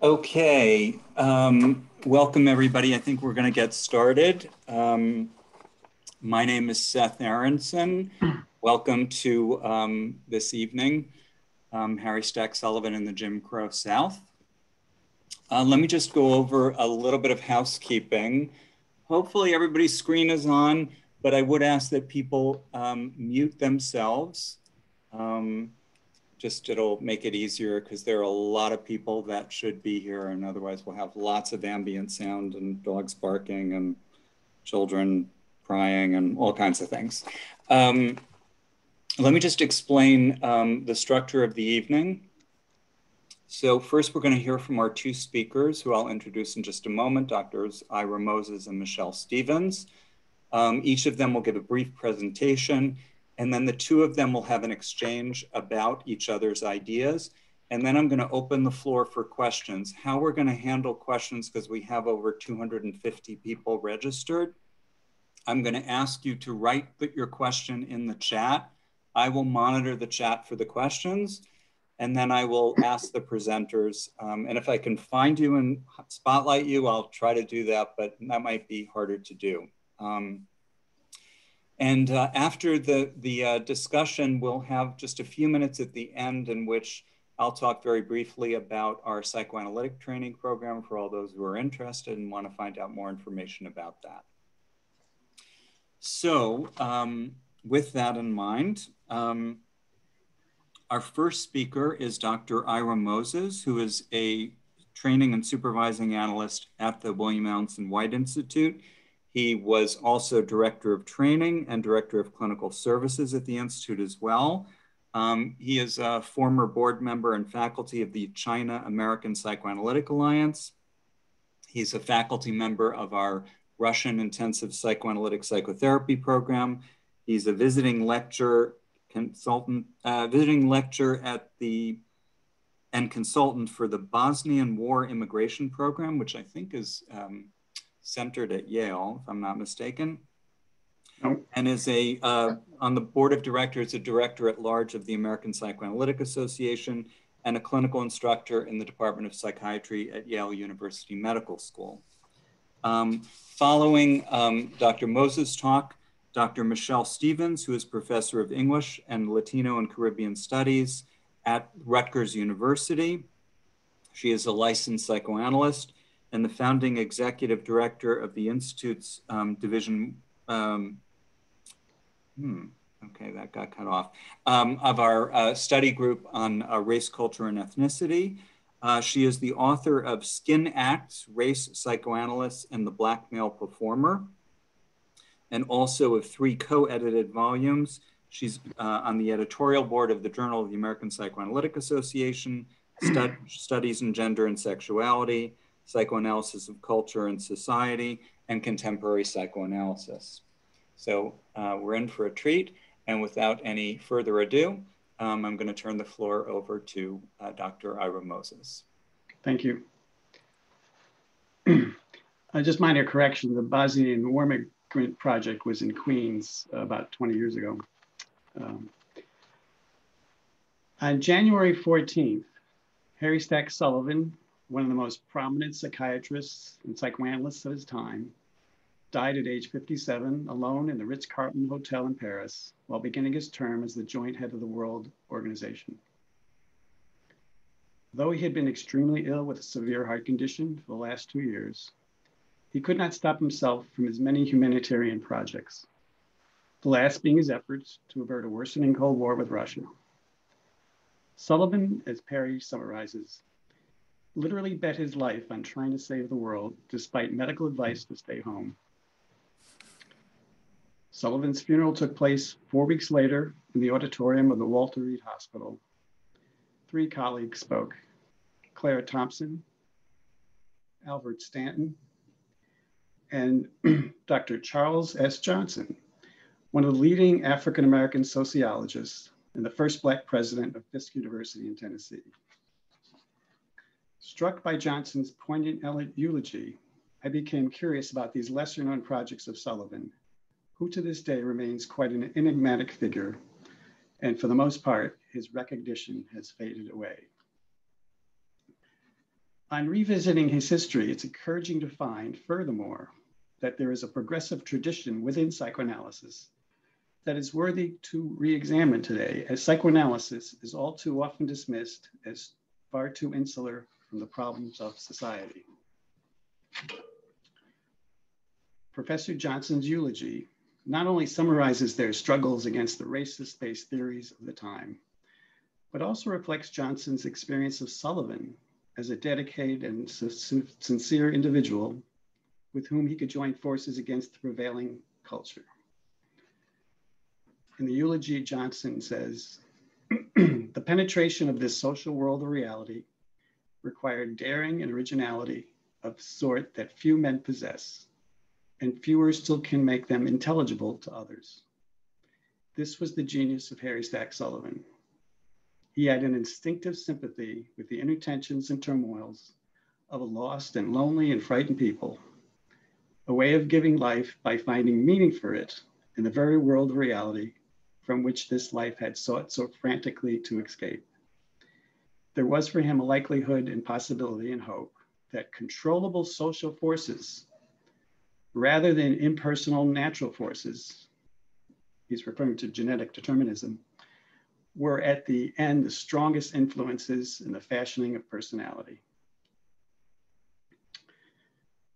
Okay, welcome everybody. I think we're going to get started. My name is Seth Aronson. Welcome to this evening, Harry Stack Sullivan in the Jim Crow South. Let me just go over a little bit of housekeeping. Hopefully everybody's screen is on, but I would ask that people mute themselves. It'll make it easier because there are a lot of people that should be here, and otherwise we'll have lots of ambient sound and dogs barking and children crying and all kinds of things. Let me just explain the structure of the evening. So first we're going to hear from our two speakers, who I'll introduce in just a moment, Drs. Ira Moses and Michelle Stevens. Each of them will give a brief presentation, and then the two of them will have an exchange about each other's ideas. And then I'm going to open the floor for questions. How we're going to handle questions, because we have over 250 people registered, I'm going to ask you to write your question in the chat. I will monitor the chat for the questions, and then I will ask the presenters. And if I can find you and spotlight you, I'll try to do that, but that might be harder to do. After the discussion, we'll have just a few minutes at the end in which I'll talk very briefly about our psychoanalytic training program for all those who are interested and want to find out more information about that. So with that in mind, our first speaker is Dr. Ira Moses, who is a training and supervising analyst at the Alanson White Institute. He was also director of training and director of clinical services at the Institute as well. He is a former board member and faculty of the China-American Psychoanalytic Alliance. He's a faculty member of our Russian Intensive Psychoanalytic Psychotherapy program. He's a visiting lecturer and consultant for the Bosnian War Immigration Program, which I think is centered at Yale, if I'm not mistaken, and is on the board of directors, a director at large of the American Psychoanalytic Association, and a clinical instructor in the Department of Psychiatry at Yale University Medical School. Following Dr. Moses' talk, Dr. Michelle Stevens, who is professor of English and Latino and Caribbean Studies at Rutgers University. She is a licensed psychoanalyst and the founding executive director of the Institute's division, okay, that got cut off, of our study group on race, culture, and ethnicity. She is the author of Skin Acts, Race, Psychoanalysts, and the Black Male Performer, and also of 3 co-edited volumes. She's on the editorial board of the Journal of the American Psychoanalytic Association, Studies in Gender and Sexuality, Psychoanalysis of Culture and Society, and Contemporary Psychoanalysis. So we're in for a treat. And without any further ado, I'm going to turn the floor over to Dr. Ira Moses. Thank you. Just minor correction, the Bosnian War Migrant Project was in Queens about 20 years ago. On January 14th, Harry Stack Sullivan, one of the most prominent psychiatrists and psychoanalysts of his time, died at age 57, alone in the Ritz-Carlton Hotel in Paris, while beginning his term as the joint head of the World Organization. Though he had been extremely ill with a severe heart condition for the last 2 years, he could not stop himself from his many humanitarian projects, the last being his efforts to avert a worsening Cold War with Russia. Sullivan, as Perry summarizes, literally bet his life on trying to save the world despite medical advice to stay home. Sullivan's funeral took place 4 weeks later in the auditorium of the Walter Reed Hospital. 3 colleagues spoke: Clara Thompson, Albert Stanton, and Dr. Charles S. Johnson, one of the leading African-American sociologists and the first Black president of Fisk University in Tennessee. Struck by Johnson's poignant eulogy, I became curious about these lesser-known projects of Sullivan, who to this day remains quite an enigmatic figure, and for the most part, his recognition has faded away. On revisiting his history, it's encouraging to find, furthermore, that there is a progressive tradition within psychoanalysis that is worthy to re-examine today, as psychoanalysis is all too often dismissed as far too insular from the problems of society. Professor Johnson's eulogy not only summarizes their struggles against the racist-based theories of the time, but also reflects Johnson's experience of Sullivan as a dedicated and sincere individual with whom he could join forces against the prevailing culture. In the eulogy, Johnson says, the penetration of this social world of reality required daring and originality of sort that few men possess, and fewer still can make them intelligible to others. This was the genius of Harry Stack Sullivan. He had an instinctive sympathy with the inner tensions and turmoils of a lost and lonely and frightened people, a way of giving life by finding meaning for it in the very world of reality from which this life had sought so frantically to escape. There was for him a likelihood and possibility and hope that controllable social forces, rather than impersonal natural forces, he's referring to genetic determinism, were at the end the strongest influences in the fashioning of personality.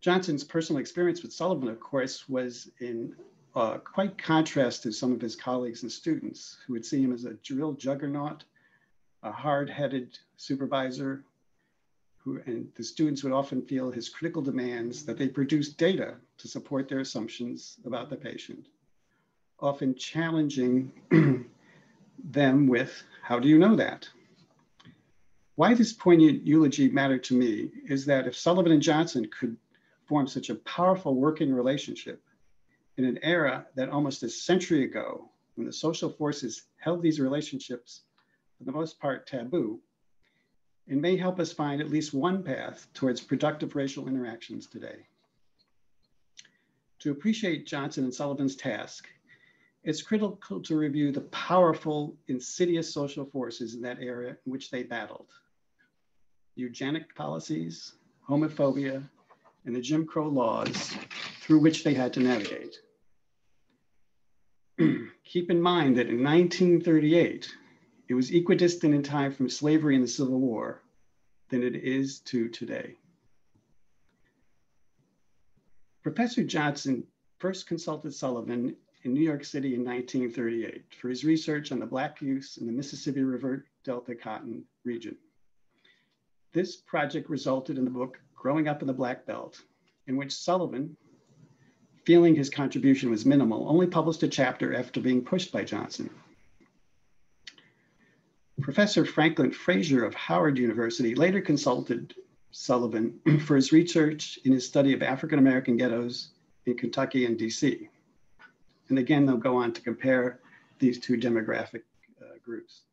Johnson's personal experience with Sullivan, of course, was in quite contrast to some of his colleagues and students who would see him as a real juggernaut, a hard-headed supervisor, and the students would often feel his critical demands that they produce data to support their assumptions about the patient, often challenging them with, how do you know that? Why this poignant eulogy mattered to me is that if Sullivan and Johnson could form such a powerful working relationship in an era that almost a century ago, when the social forces held these relationships for the most part taboo, it may help us find at least one path towards productive racial interactions today. To appreciate Johnson and Sullivan's task, it's critical to review the powerful, insidious social forces in that era in which they battled. Eugenic policies, homophobia, and the Jim Crow laws through which they had to navigate. Keep in mind that in 1938, it was equidistant in time from slavery and the Civil War than it is to today. Professor Johnson first consulted Sullivan in New York City in 1938 for his research on the Black youth in the Mississippi River Delta Cotton region. This project resulted in the book Growing Up in the Black Belt, in which Sullivan, feeling his contribution was minimal, only published a chapter after being pushed by Johnson. Professor Franklin Frazier of Howard University later consulted Sullivan for his research in his study of African-American ghettos in Kentucky and DC. And again, they'll go on to compare these two demographic groups.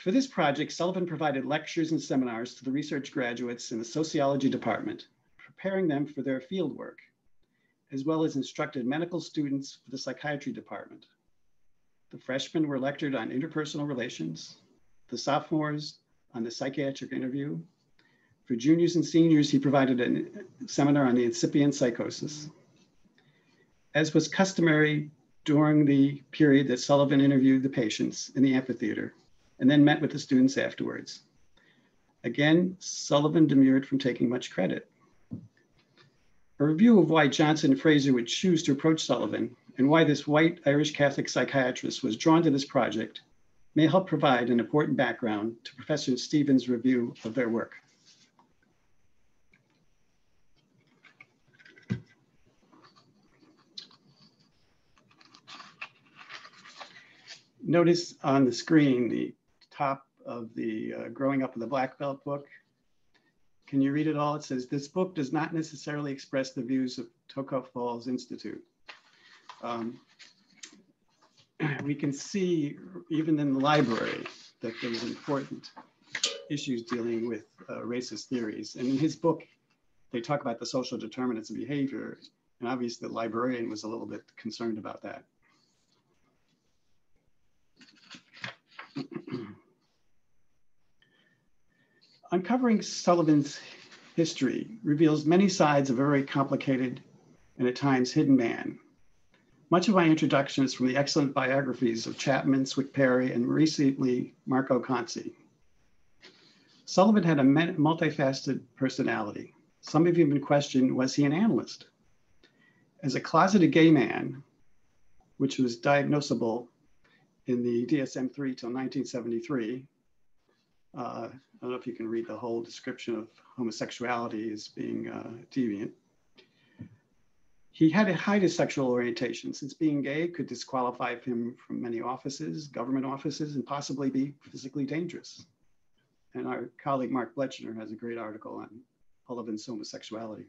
For this project, Sullivan provided lectures and seminars to the research graduates in the sociology department, preparing them for their field work, as well as instructed medical students for the psychiatry department. The freshmen were lectured on interpersonal relations, the sophomores on the psychiatric interview. For juniors and seniors, he provided a seminar on the incipient psychosis. As was customary during the period that Sullivan interviewed the patients in the amphitheater and then met with the students afterwards. Again, Sullivan demurred from taking much credit. A review of why Johnson and Frazier would choose to approach Sullivan and why this white Irish Catholic psychiatrist was drawn to this project may help provide an important background to Professor Stevens' review of their work. Notice on the screen the top of the Growing Up in the Black Belt book. Can you read it all? It says, this book does not necessarily express the views of Toccoa Falls Institute. We can see, even in the library, that there's important issues dealing with racist theories. And in his book, they talk about the social determinants of behavior. And obviously the librarian was a little bit concerned about that. Uncovering Sullivan's history reveals many sides of a very complicated and at times hidden man. Much of my introduction is from the excellent biographies of Chapman, Swick Perry, and recently Marco Conci. Sullivan had a multifaceted personality. Some have even questioned, was he an analyst? As a closeted gay man, which was diagnosable in the DSM-3 till 1973, I don't know if you can read the whole description of homosexuality as being deviant. He had to hide his sexual orientation, since being gay could disqualify him from many offices, government offices, and possibly be physically dangerous. And our colleague Mark Bletchner has a great article on Sullivan's homosexuality.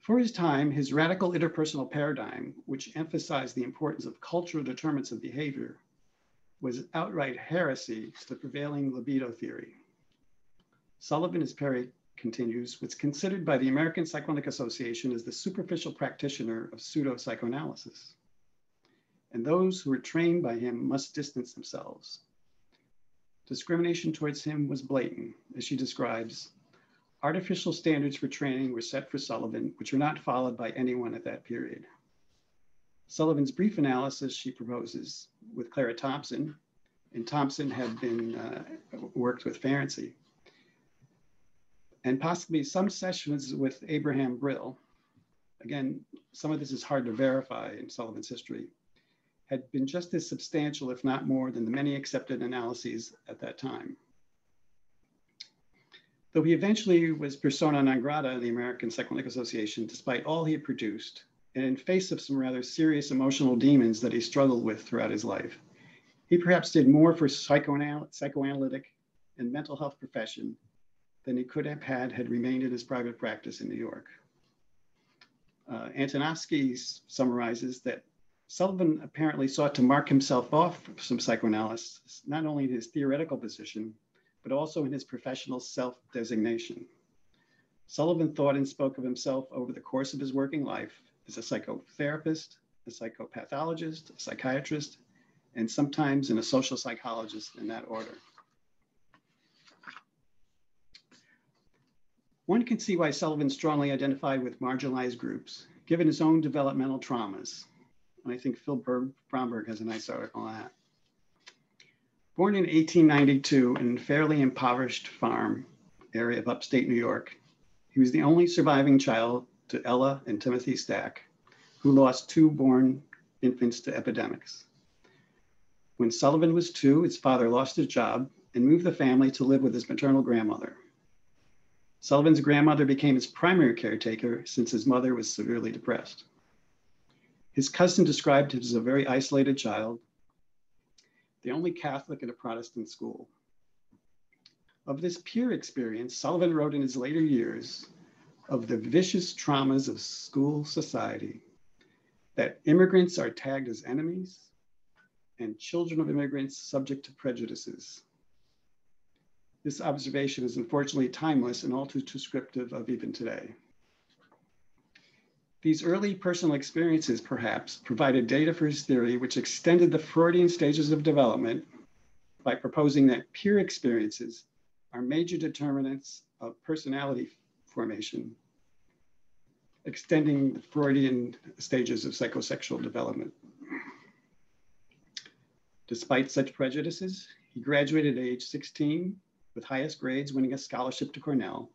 For his time, his radical interpersonal paradigm, which emphasized the importance of cultural determinants of behavior, was outright heresy to the prevailing libido theory. Sullivan, as Perry continues, was considered by the American Psychoanalytic Association as the superficial practitioner of pseudo-psychoanalysis. And those who were trained by him must distance themselves. Discrimination towards him was blatant. As she describes, artificial standards for training were set for Sullivan, which were not followed by anyone at that period. Sullivan's brief analysis, she proposes, with Clara Thompson, and Thompson had been worked with Ferenczi, and possibly some sessions with Abraham Brill. Again, some of this is hard to verify in Sullivan's history, had been just as substantial, if not more, than the many accepted analyses at that time. Though he eventually was persona non grata in the American Psychoanalytic Association, despite all he had produced, and in face of some rather serious emotional demons that he struggled with throughout his life, he perhaps did more for psychoanalytic and mental health profession than he could have had remained in his private practice in New York. Antonovsky summarizes that Sullivan apparently sought to mark himself off from psychoanalysts, not only in his theoretical position, but also in his professional self-designation. Sullivan thought and spoke of himself over the course of his working life as a psychotherapist, a psychopathologist, a psychiatrist, and sometimes in a social psychologist in that order. One can see why Sullivan strongly identified with marginalized groups, given his own developmental traumas. And I think Phil Bromberg has a nice article on that. Born in 1892 in a fairly impoverished farm area of upstate New York, he was the only surviving child to Ella and Timothy Stack, who lost 2 born infants to epidemics. When Sullivan was 2, his father lost his job and moved the family to live with his maternal grandmother. Sullivan's grandmother became his primary caretaker since his mother was severely depressed. His cousin described him as a very isolated child, the only Catholic in a Protestant school. Of this peer experience, Sullivan wrote in his later years of the vicious traumas of school society, that immigrants are tagged as enemies and children of immigrants subject to prejudices. This observation is unfortunately timeless and all too descriptive of even today. These early personal experiences, perhaps, provided data for his theory, which extended the Freudian stages of development by proposing that peer experiences are major determinants of personality formation, extending the Freudian stages of psychosexual development. Despite such prejudices, he graduated at age 16 with highest grades, winning a scholarship to Cornell,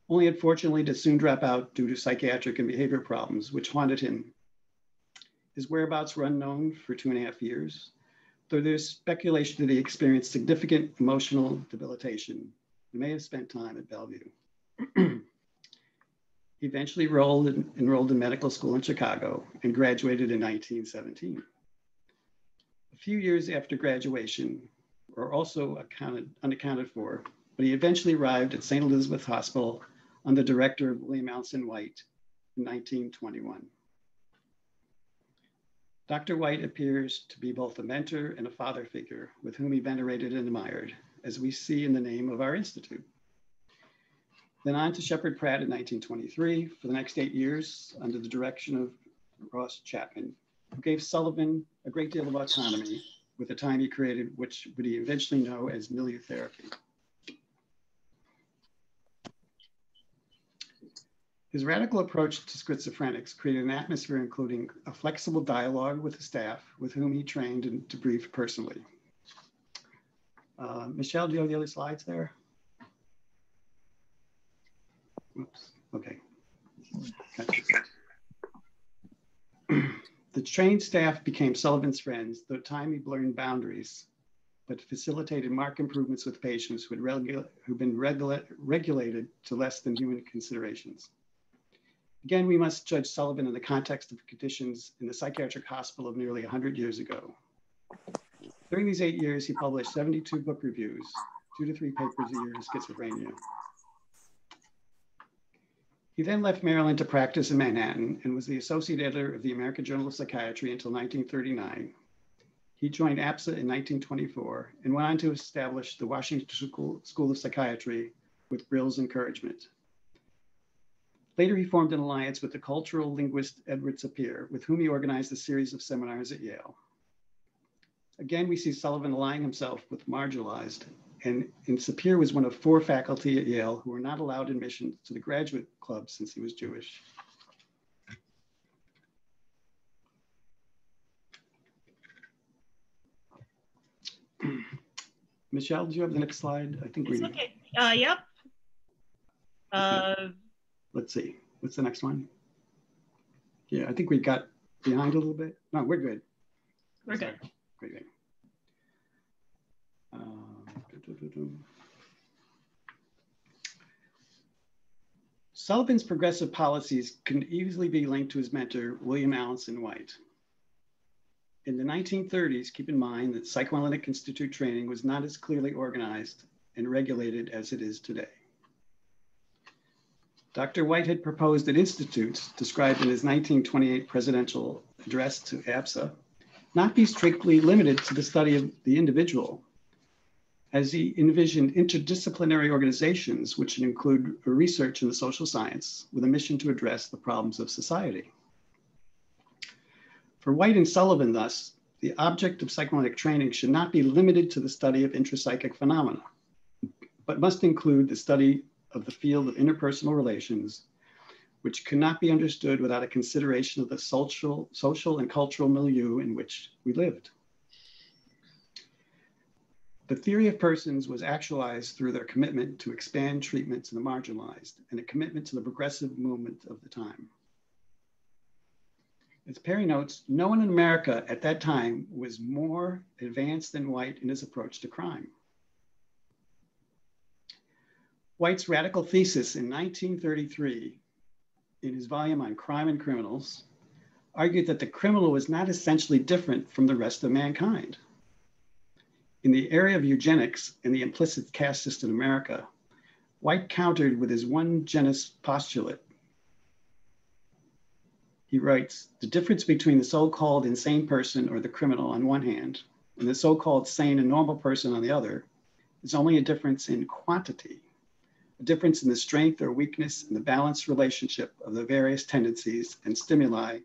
only unfortunately to soon drop out due to psychiatric and behavior problems, which haunted him. His whereabouts were unknown for 2.5 years, though there's speculation that he experienced significant emotional debilitation. He may have spent time at Bellevue. He eventually enrolled in medical school in Chicago and graduated in 1917. A few years after graduation, were also unaccounted for, but he eventually arrived at St. Elizabeth Hospital under director of William Alanson White in 1921. Dr. White appears to be both a mentor and a father figure with whom he venerated and admired, as we see in the name of our institute. Then on to Shepard Pratt in 1923 for the next 8 years under the direction of Ross Chapman, who gave Sullivan a great deal of autonomy with the time he created, which would he eventually know as milieu therapy. His radical approach to schizophrenics created an atmosphere including a flexible dialogue with the staff with whom he trained and debriefed personally. Michelle, do you have the other slides there? Oops, okay. The trained staff became Sullivan's friends, though time he blurred boundaries, but facilitated marked improvements with patients who'd been regulated to less than human considerations. Again, we must judge Sullivan in the context of conditions in the psychiatric hospital of nearly 100 years ago. During these 8 years, he published 72 book reviews, 2 to 3 papers a year in schizophrenia. He then left Maryland to practice in Manhattan and was the associate editor of the American Journal of Psychiatry until 1939. He joined APSA in 1924 and went on to establish the Washington School of Psychiatry with Brill's encouragement. Later, he formed an alliance with the cultural linguist Edward Sapir, with whom he organized a series of seminars at Yale. Again, we see Sullivan allying himself with marginalized, and Sapir was one of 4 faculty at Yale who were not allowed admission to the graduate club since he was Jewish. Michelle, do you have the next slide? I think it's okay. Yep. Let's see, what's the next one? Yeah, I think we got behind a little bit. No, we're good. We're good. Great. Sullivan's progressive policies can easily be linked to his mentor, William Alanson White. In the 1930s, keep in mind that Psychoanalytic Institute training was not as clearly organized and regulated as it is today. Dr. White had proposed that institutes, described in his 1928 presidential address to APSA, not be strictly limited to the study of the individual, as he envisioned interdisciplinary organizations, which include research in the social science with a mission to address the problems of society. For White and Sullivan, thus, the object of psychoanalytic training should not be limited to the study of intrapsychic phenomena, but must include the study of the field of interpersonal relations, which cannot be understood without a consideration of the social and cultural milieu in which we lived. The theory of persons was actualized through their commitment to expand treatment to the marginalized and a commitment to the progressive movement of the time. As Perry notes, no one in America at that time was more advanced than White in his approach to crime. White's radical thesis in 1933, in his volume on crime and criminals, argued that the criminal was not essentially different from the rest of mankind. In the area of eugenics and the implicit caste system in America, White countered with his one genus postulate. He writes, the difference between the so-called insane person or the criminal on one hand, and the so-called sane and normal person on the other, is only a difference in quantity, a difference in the strength or weakness and the balanced relationship of the various tendencies and stimuli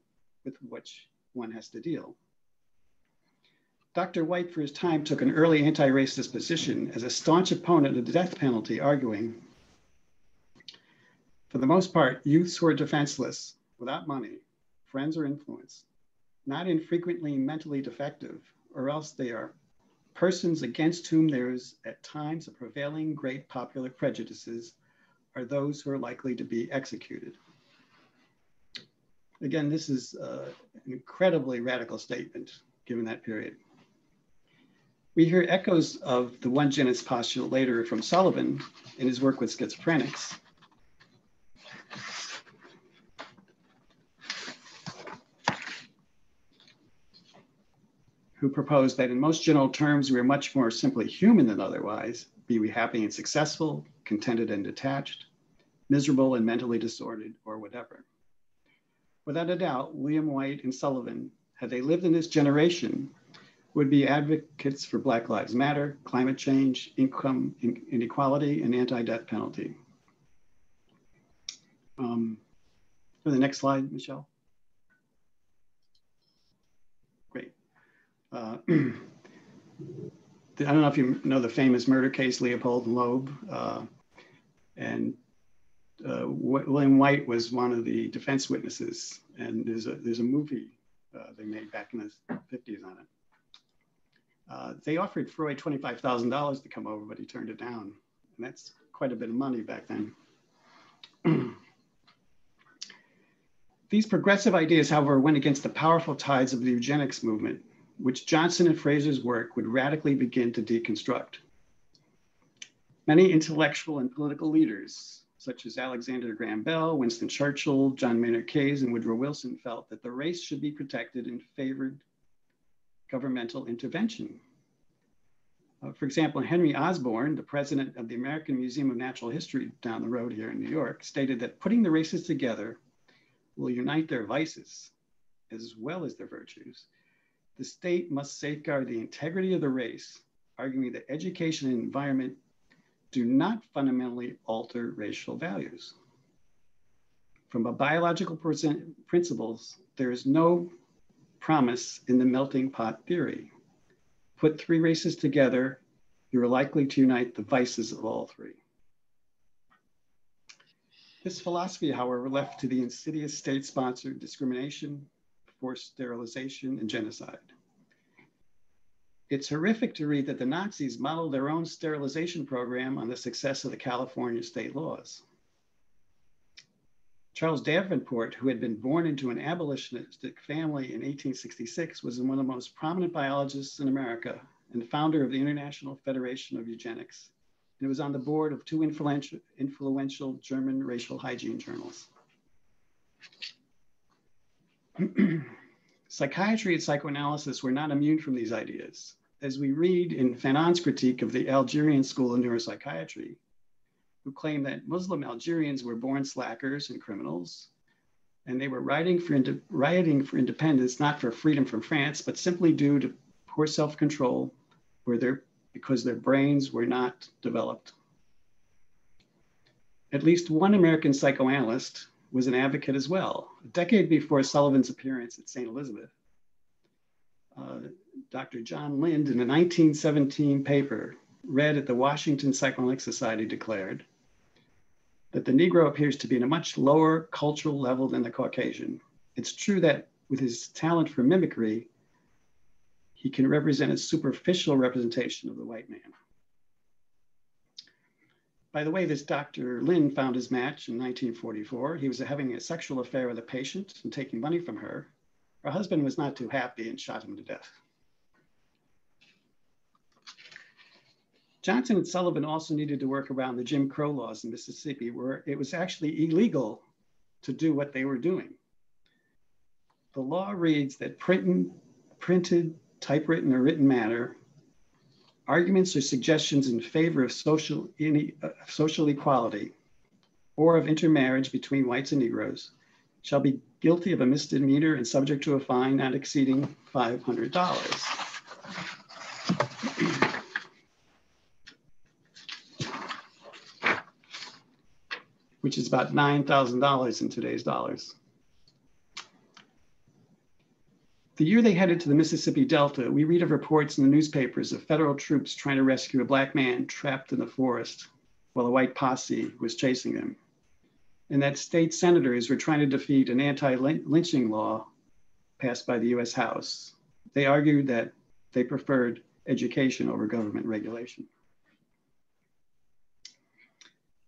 with which one has to deal. Dr. White, for his time, took an early anti-racist position as a staunch opponent of the death penalty, arguing, for the most part, youths who are defenseless, without money, friends or influence, not infrequently mentally defective, or else they are persons against whom there is at times a prevailing great popular prejudices, are those who are likely to be executed. Again, this is an incredibly radical statement given that period. We hear echoes of the one genus postulate later from Sullivan in his work with schizophrenics. Who proposed that in most general terms, we are much more simply human than otherwise, be we happy and successful, contented and detached, miserable and mentally disordered, or whatever. Without a doubt, William White and Sullivan, had they lived in this generation, would be advocates for Black Lives Matter, climate change, income inequality, and anti-death penalty. For the next slide, Michelle. Great. I don't know if you know the famous murder case, Leopold and Loeb, and William White was one of the defense witnesses, and there's a movie they made back in the 50s on it. They offered Freud $25,000 to come over, but he turned it down, and that's quite a bit of money back then. These progressive ideas, however, went against the powerful tides of the eugenics movement, which Johnson and Frazier's work would radically begin to deconstruct. Many intellectual and political leaders, such as Alexander Graham Bell, Winston Churchill, John Maynard Keynes, and Woodrow Wilson, felt that the race should be protected and favored governmental intervention. For example, Henry Osborne, the president of the American Museum of Natural History down the road here in New York, stated that putting the races together will unite their vices as well as their virtues. The state must safeguard the integrity of the race, arguing that education and environment do not fundamentally alter racial values. From a biological principles, there is no promise in the melting pot theory. Put three races together, you're likely to unite the vices of all three. This philosophy, however, left to the insidious state-sponsored discrimination, forced sterilization, and genocide. It's horrific to read that the Nazis modeled their own sterilization program on the success of the California state laws. Charles Davenport, who had been born into an abolitionistic family in 1866, was one of the most prominent biologists in America and founder of the International Federation of Eugenics. And was on the board of two influential German racial hygiene journals. Psychiatry and psychoanalysis were not immune from these ideas. As we read in Fanon's critique of the Algerian School of Neuropsychiatry, who claimed that Muslim Algerians were born slackers and criminals, and they were rioting for independence, not for freedom from France, but simply due to poor self-control, because their brains were not developed. At least one American psychoanalyst was an advocate as well. A decade before Sullivan's appearance at St. Elizabeth, Dr. John Lind, in a 1917 paper read at the Washington Psychoanalytic Society, declared that the Negro appears to be in a much lower cultural level than the Caucasian. It's true that with his talent for mimicry, he can represent a superficial representation of the white man. By the way, this Dr. Lind found his match in 1944. He was having a sexual affair with a patient and taking money from her. Her husband was not too happy and shot him to death. Johnson and Sullivan also needed to work around the Jim Crow laws in Mississippi, where it was actually illegal to do what they were doing. The law reads that printed, typewritten, or written matter, arguments or suggestions in favor of social equality or of intermarriage between whites and Negroes shall be guilty of a misdemeanor and subject to a fine not exceeding $500. Which is about $9,000 in today's dollars. The year they headed to the Mississippi Delta, we read of reports in the newspapers of federal troops trying to rescue a black man trapped in the forest while a white posse was chasing them. And that state senators were trying to defeat an anti-lynching law passed by the US House. They argued that they preferred education over government regulation.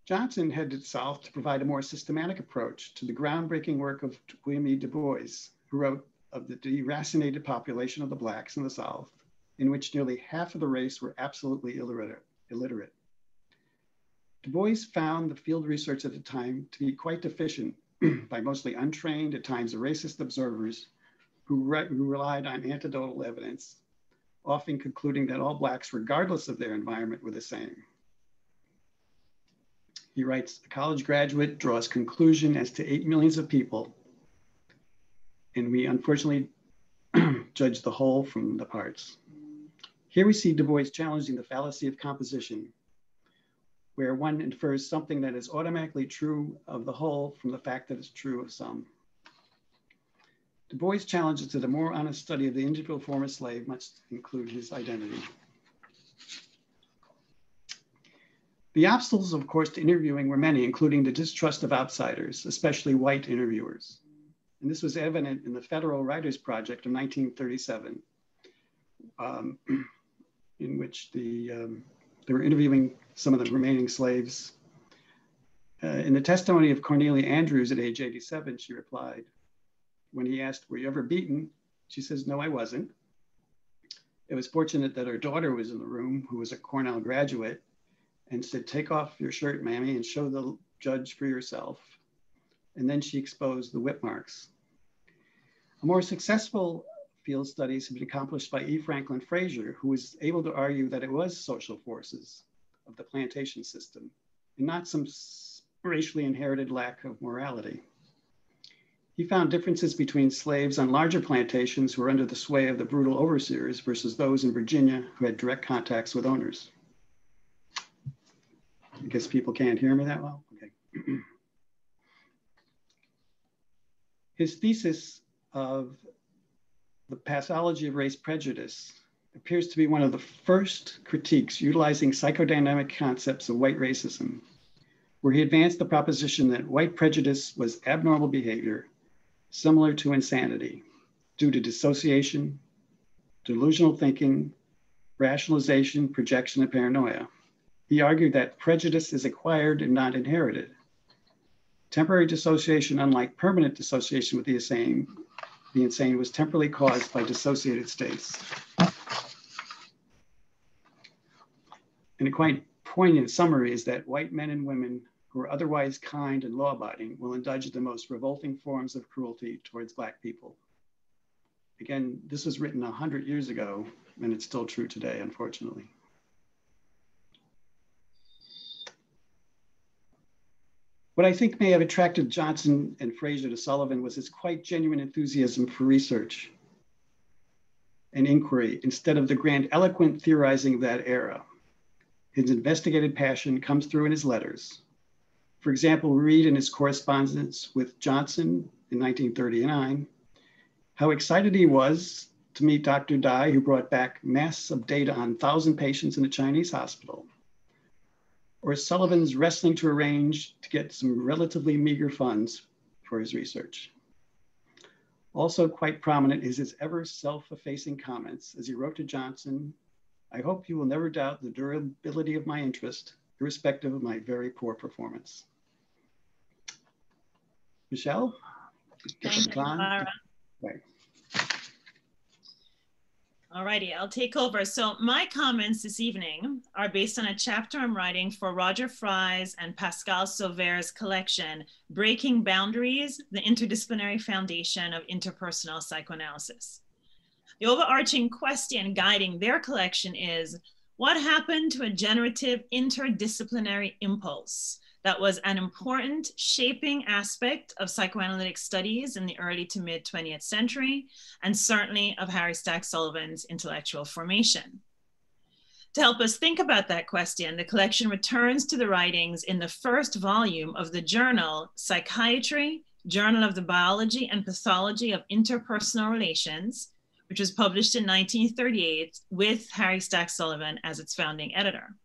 Johnson headed south to provide a more systematic approach to the groundbreaking work of W.E.B. Du Bois, who wrote of the deracinated population of the Blacks in the South, in which nearly half of the race were absolutely illiterate. Du Bois found the field research at the time to be quite deficient by mostly untrained, at times racist observers who relied on anecdotal evidence, often concluding that all Blacks, regardless of their environment, were the same. He writes, a college graduate draws conclusion as to 8 millions of people, and we unfortunately judge the whole from the parts. Here we see Du Bois challenging the fallacy of composition, where one infers something that is automatically true of the whole from the fact that it's true of some. Du Bois challenges that a more honest study of the individual former slave must include his identity. The obstacles, of course, to interviewing were many, including the distrust of outsiders, especially white interviewers. And this was evident in the Federal Writers Project of 1937, in which they were interviewing some of the remaining slaves. In the testimony of Cornelia Andrews at age 87, she replied, when he asked, "Were you ever beaten?" She says, "No, I wasn't." It was fortunate that her daughter was in the room, who was a Cornell graduate, and said, "Take off your shirt, Mammy, and show the judge for yourself." And then she exposed the whip marks. A more successful field studies have been accomplished by E. Franklin Frazier, who was able to argue that it was social forces of the plantation system and not some racially inherited lack of morality. He found differences between slaves on larger plantations who were under the sway of the brutal overseers versus those in Virginia who had direct contacts with owners. I guess people can't hear me that well? Okay. His thesis of the pathology of race prejudice appears to be one of the first critiques utilizing psychodynamic concepts of white racism, where he advanced the proposition that white prejudice was abnormal behavior similar to insanity due to dissociation, delusional thinking, rationalization, projection, and paranoia. He argued that prejudice is acquired and not inherited. Temporary dissociation, unlike permanent dissociation with the insane was temporarily caused by dissociated states. And a quite poignant summary is that white men and women who are otherwise kind and law-abiding will indulge in the most revolting forms of cruelty towards Black people. Again, this was written 100 years ago, and it's still true today, unfortunately. What I think may have attracted Johnson and Frazier to Sullivan was his quite genuine enthusiasm for research and inquiry instead of the grandiloquent theorizing of that era. His investigative passion comes through in his letters. For example, we read in his correspondence with Johnson in 1939, how excited he was to meet Dr. Dai, who brought back masses of data on 1,000 patients in a Chinese hospital. Or Sullivan's wrestling to arrange to get some relatively meager funds for his research. Also quite prominent is his ever self-effacing comments as he wrote to Johnson, "I hope you will never doubt the durability of my interest, irrespective of my very poor performance." Michelle? Thank you, Ira. Right. All righty, I'll take over. So my comments this evening are based on a chapter I'm writing for Roger Fry's and Pascal Sauvert's collection, Breaking Boundaries, the Interdisciplinary Foundation of Interpersonal Psychoanalysis. The overarching question guiding their collection is, what happened to a generative interdisciplinary impulse that was an important shaping aspect of psychoanalytic studies in the early to mid 20th century, and certainly of Harry Stack Sullivan's intellectual formation? To help us think about that question, the collection returns to the writings in the first volume of the journal Psychiatry, Journal of the Biology and Pathology of Interpersonal Relations, which was published in 1938 with Harry Stack Sullivan as its founding editor.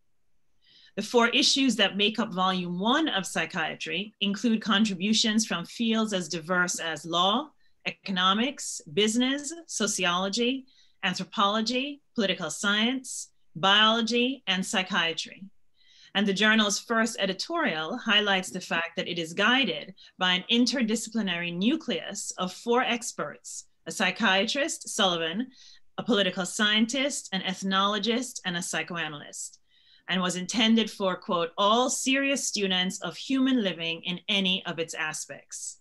The 4 issues that make up volume 1 of Psychiatry include contributions from fields as diverse as law, economics, business, sociology, anthropology, political science, biology, and psychiatry. And the journal's first editorial highlights the fact that it is guided by an interdisciplinary nucleus of 4 experts: a psychiatrist, Sullivan, a political scientist, an ethnologist, and a psychoanalyst, and was intended for, quote, all serious students of human living in any of its aspects.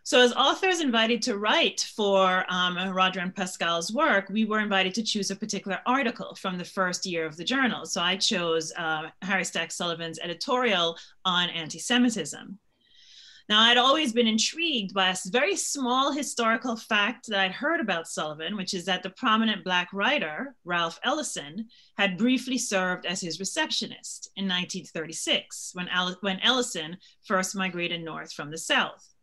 So as authors invited to write for Roger and Pascal's work, we were invited to choose a particular article from the first year of the journal. So I chose Harry Stack Sullivan's editorial on anti-Semitism. Now, I'd always been intrigued by a very small historical fact that I'd heard about Sullivan, which is that the prominent Black writer, Ralph Ellison, had briefly served as his receptionist in 1936, when Ellison first migrated north from the South.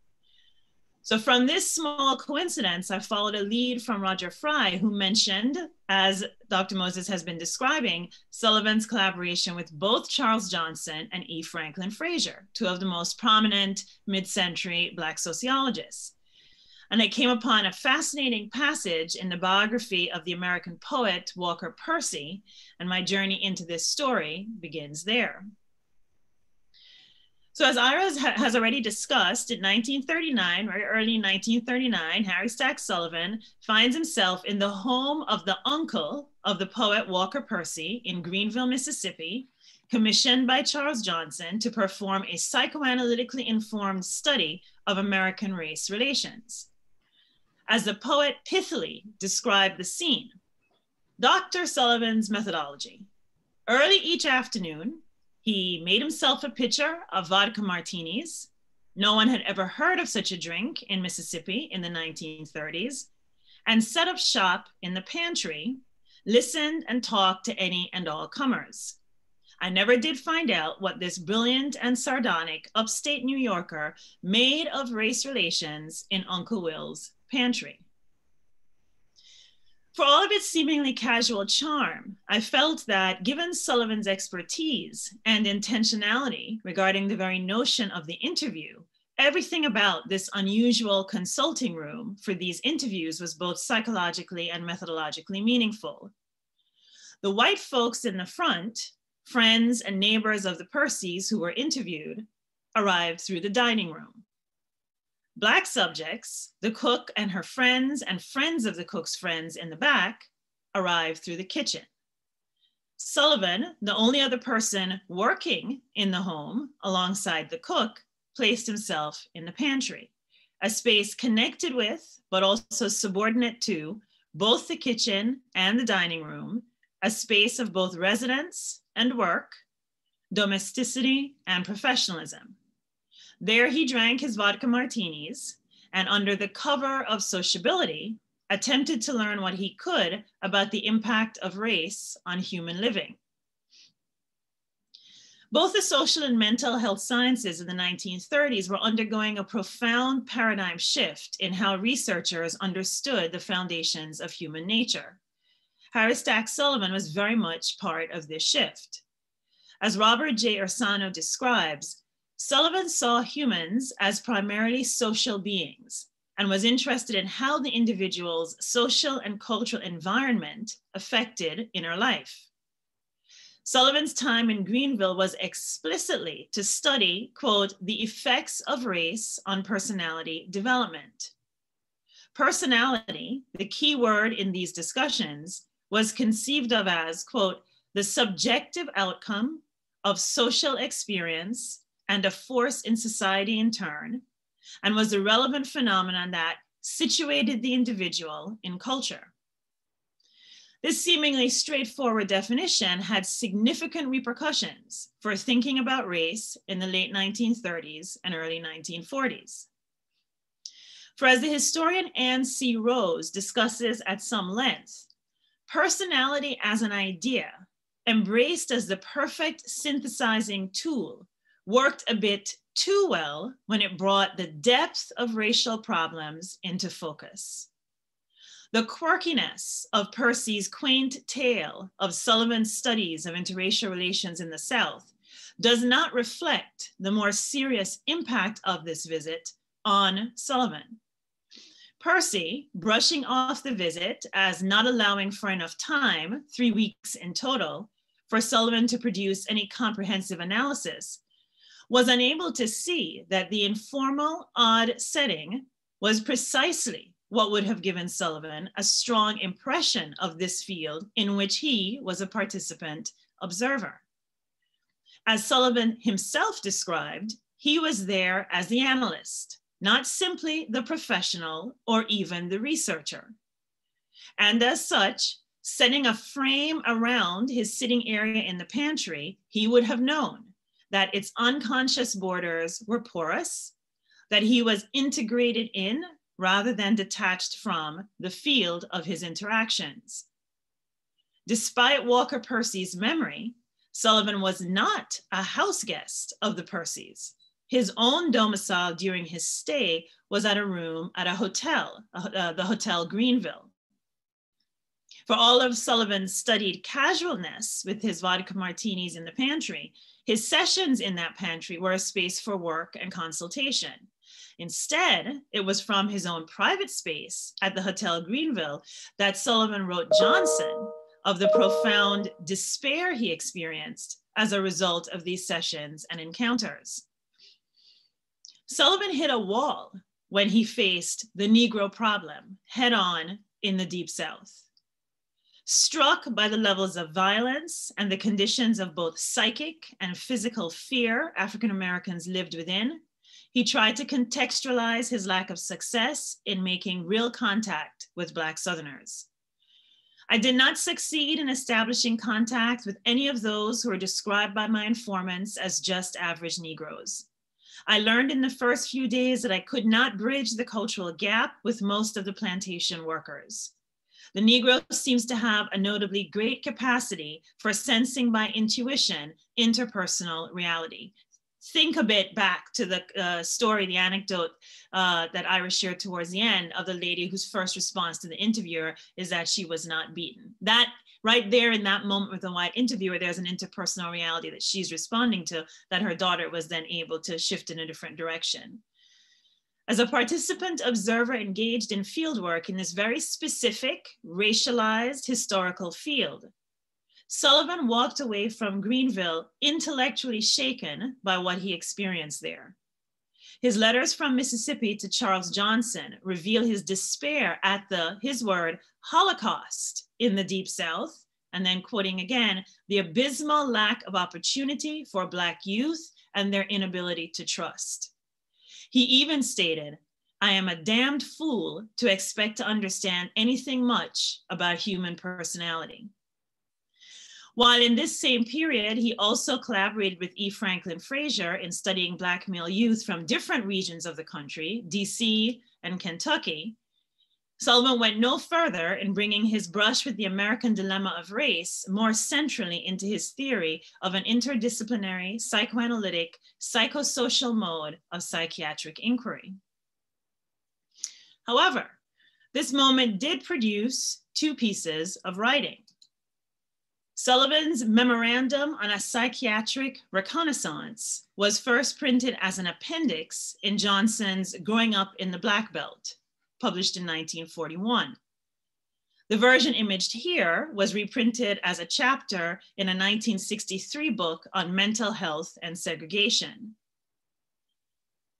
So from this small coincidence, I followed a lead from Roger Fry, who mentioned, as Dr. Moses has been describing, Sullivan's collaboration with both Charles Johnson and E. Franklin Frazier, two of the most prominent mid-century Black sociologists. And I came upon a fascinating passage in the biography of the American poet Walker Percy, and my journey into this story begins there. So as Ira has already discussed, in 1939, very early 1939, Harry Stack Sullivan finds himself in the home of the uncle of the poet Walker Percy in Greenville, Mississippi, commissioned by Charles Johnson to perform a psychoanalytically informed study of American race relations. As the poet pithily described the scene, Dr. Sullivan's methodology. Early each afternoon, he made himself a pitcher of vodka martinis. No one had ever heard of such a drink in Mississippi in the 1930s, and set up shop in the pantry, listened and talked to any and all comers. I never did find out what this brilliant and sardonic upstate New Yorker made of race relations in Uncle Will's pantry. For all of its seemingly casual charm, I felt that given Sullivan's expertise and intentionality regarding the very notion of the interview, everything about this unusual consulting room for these interviews was both psychologically and methodologically meaningful. The white folks in the front, friends and neighbors of the Percys who were interviewed, arrived through the dining room. Black subjects, the cook and her friends and friends of the cook's friends in the back, arrived through the kitchen. Sullivan, the only other person working in the home alongside the cook, placed himself in the pantry, a space connected with, but also subordinate to, both the kitchen and the dining room, a space of both residence and work, domesticity and professionalism. There he drank his vodka martinis and under the cover of sociability, attempted to learn what he could about the impact of race on human living. Both the social and mental health sciences in the 1930s were undergoing a profound paradigm shift in how researchers understood the foundations of human nature. Harry Stack Sullivan was very much part of this shift. As Robert J. Ursano describes, Sullivan saw humans as primarily social beings and was interested in how the individual's social and cultural environment affected inner life. Sullivan's time in Greenville was explicitly to study, quote, the effects of race on personality development. Personality, the key word in these discussions, was conceived of as, quote, the subjective outcome of social experience and a force in society in turn, and was a relevant phenomenon that situated the individual in culture. This seemingly straightforward definition had significant repercussions for thinking about race in the late 1930s and early 1940s. For as the historian Anne C. Rose discusses at some length, personality as an idea, embraced as the perfect synthesizing tool, worked a bit too well when it brought the depth of racial problems into focus. The quirkiness of Percy's quaint tale of Sullivan's studies of interracial relations in the South does not reflect the more serious impact of this visit on Sullivan. Percy, brushing off the visit as not allowing for enough time, 3 weeks in total, for Sullivan to produce any comprehensive analysis, was unable to see that the informal, odd setting was precisely what would have given Sullivan a strong impression of this field in which he was a participant observer. As Sullivan himself described, he was there as the analyst, not simply the professional or even the researcher. And as such, setting a frame around his sitting area in the pantry, he would have known that its unconscious borders were porous, that he was integrated in rather than detached from the field of his interactions. Despite Walker Percy's memory, Sullivan was not a house guest of the Percys. His own domicile during his stay was at a room at a hotel, the Hotel Greenville. For all of Sullivan's studied casualness with his vodka martinis in the pantry, his sessions in that pantry were a space for work and consultation. Instead, it was from his own private space at the Hotel Greenville that Sullivan wrote Johnson of the profound despair he experienced as a result of these sessions and encounters. Sullivan hit a wall when he faced the Negro problem head-on in the Deep South. Struck by the levels of violence and the conditions of both psychic and physical fear African Americans lived within, he tried to contextualize his lack of success in making real contact with Black Southerners. I did not succeed in establishing contact with any of those who were described by my informants as just average Negroes. I learned in the first few days that I could not bridge the cultural gap with most of the plantation workers. The Negro seems to have a notably great capacity for sensing by intuition interpersonal reality. Think a bit back to the story, the anecdote that Ira shared towards the end of the lady whose first response to the interviewer is that she was not beaten. That right there in that moment with the white interviewer, there's an interpersonal reality that she's responding to that her daughter was then able to shift in a different direction. As a participant observer engaged in fieldwork in this very specific, racialized historical field, Sullivan walked away from Greenville intellectually shaken by what he experienced there. His letters from Mississippi to Charles Johnson reveal his despair at the, his word, Holocaust in the Deep South, and then quoting again, the abysmal lack of opportunity for Black youth and their inability to trust. He even stated, I am a damned fool to expect to understand anything much about human personality. While in this same period, he also collaborated with E. Franklin Frazier in studying Black male youth from different regions of the country, DC and Kentucky, Sullivan went no further in bringing his brush with the American dilemma of race more centrally into his theory of an interdisciplinary, psychoanalytic, psychosocial mode of psychiatric inquiry. However, this moment did produce two pieces of writing. Sullivan's Memorandum on a Psychiatric Reconnaissance was first printed as an appendix in Johnson's Growing Up in the Black Belt, published in 1941. The version imaged here was reprinted as a chapter in a 1963 book on mental health and segregation.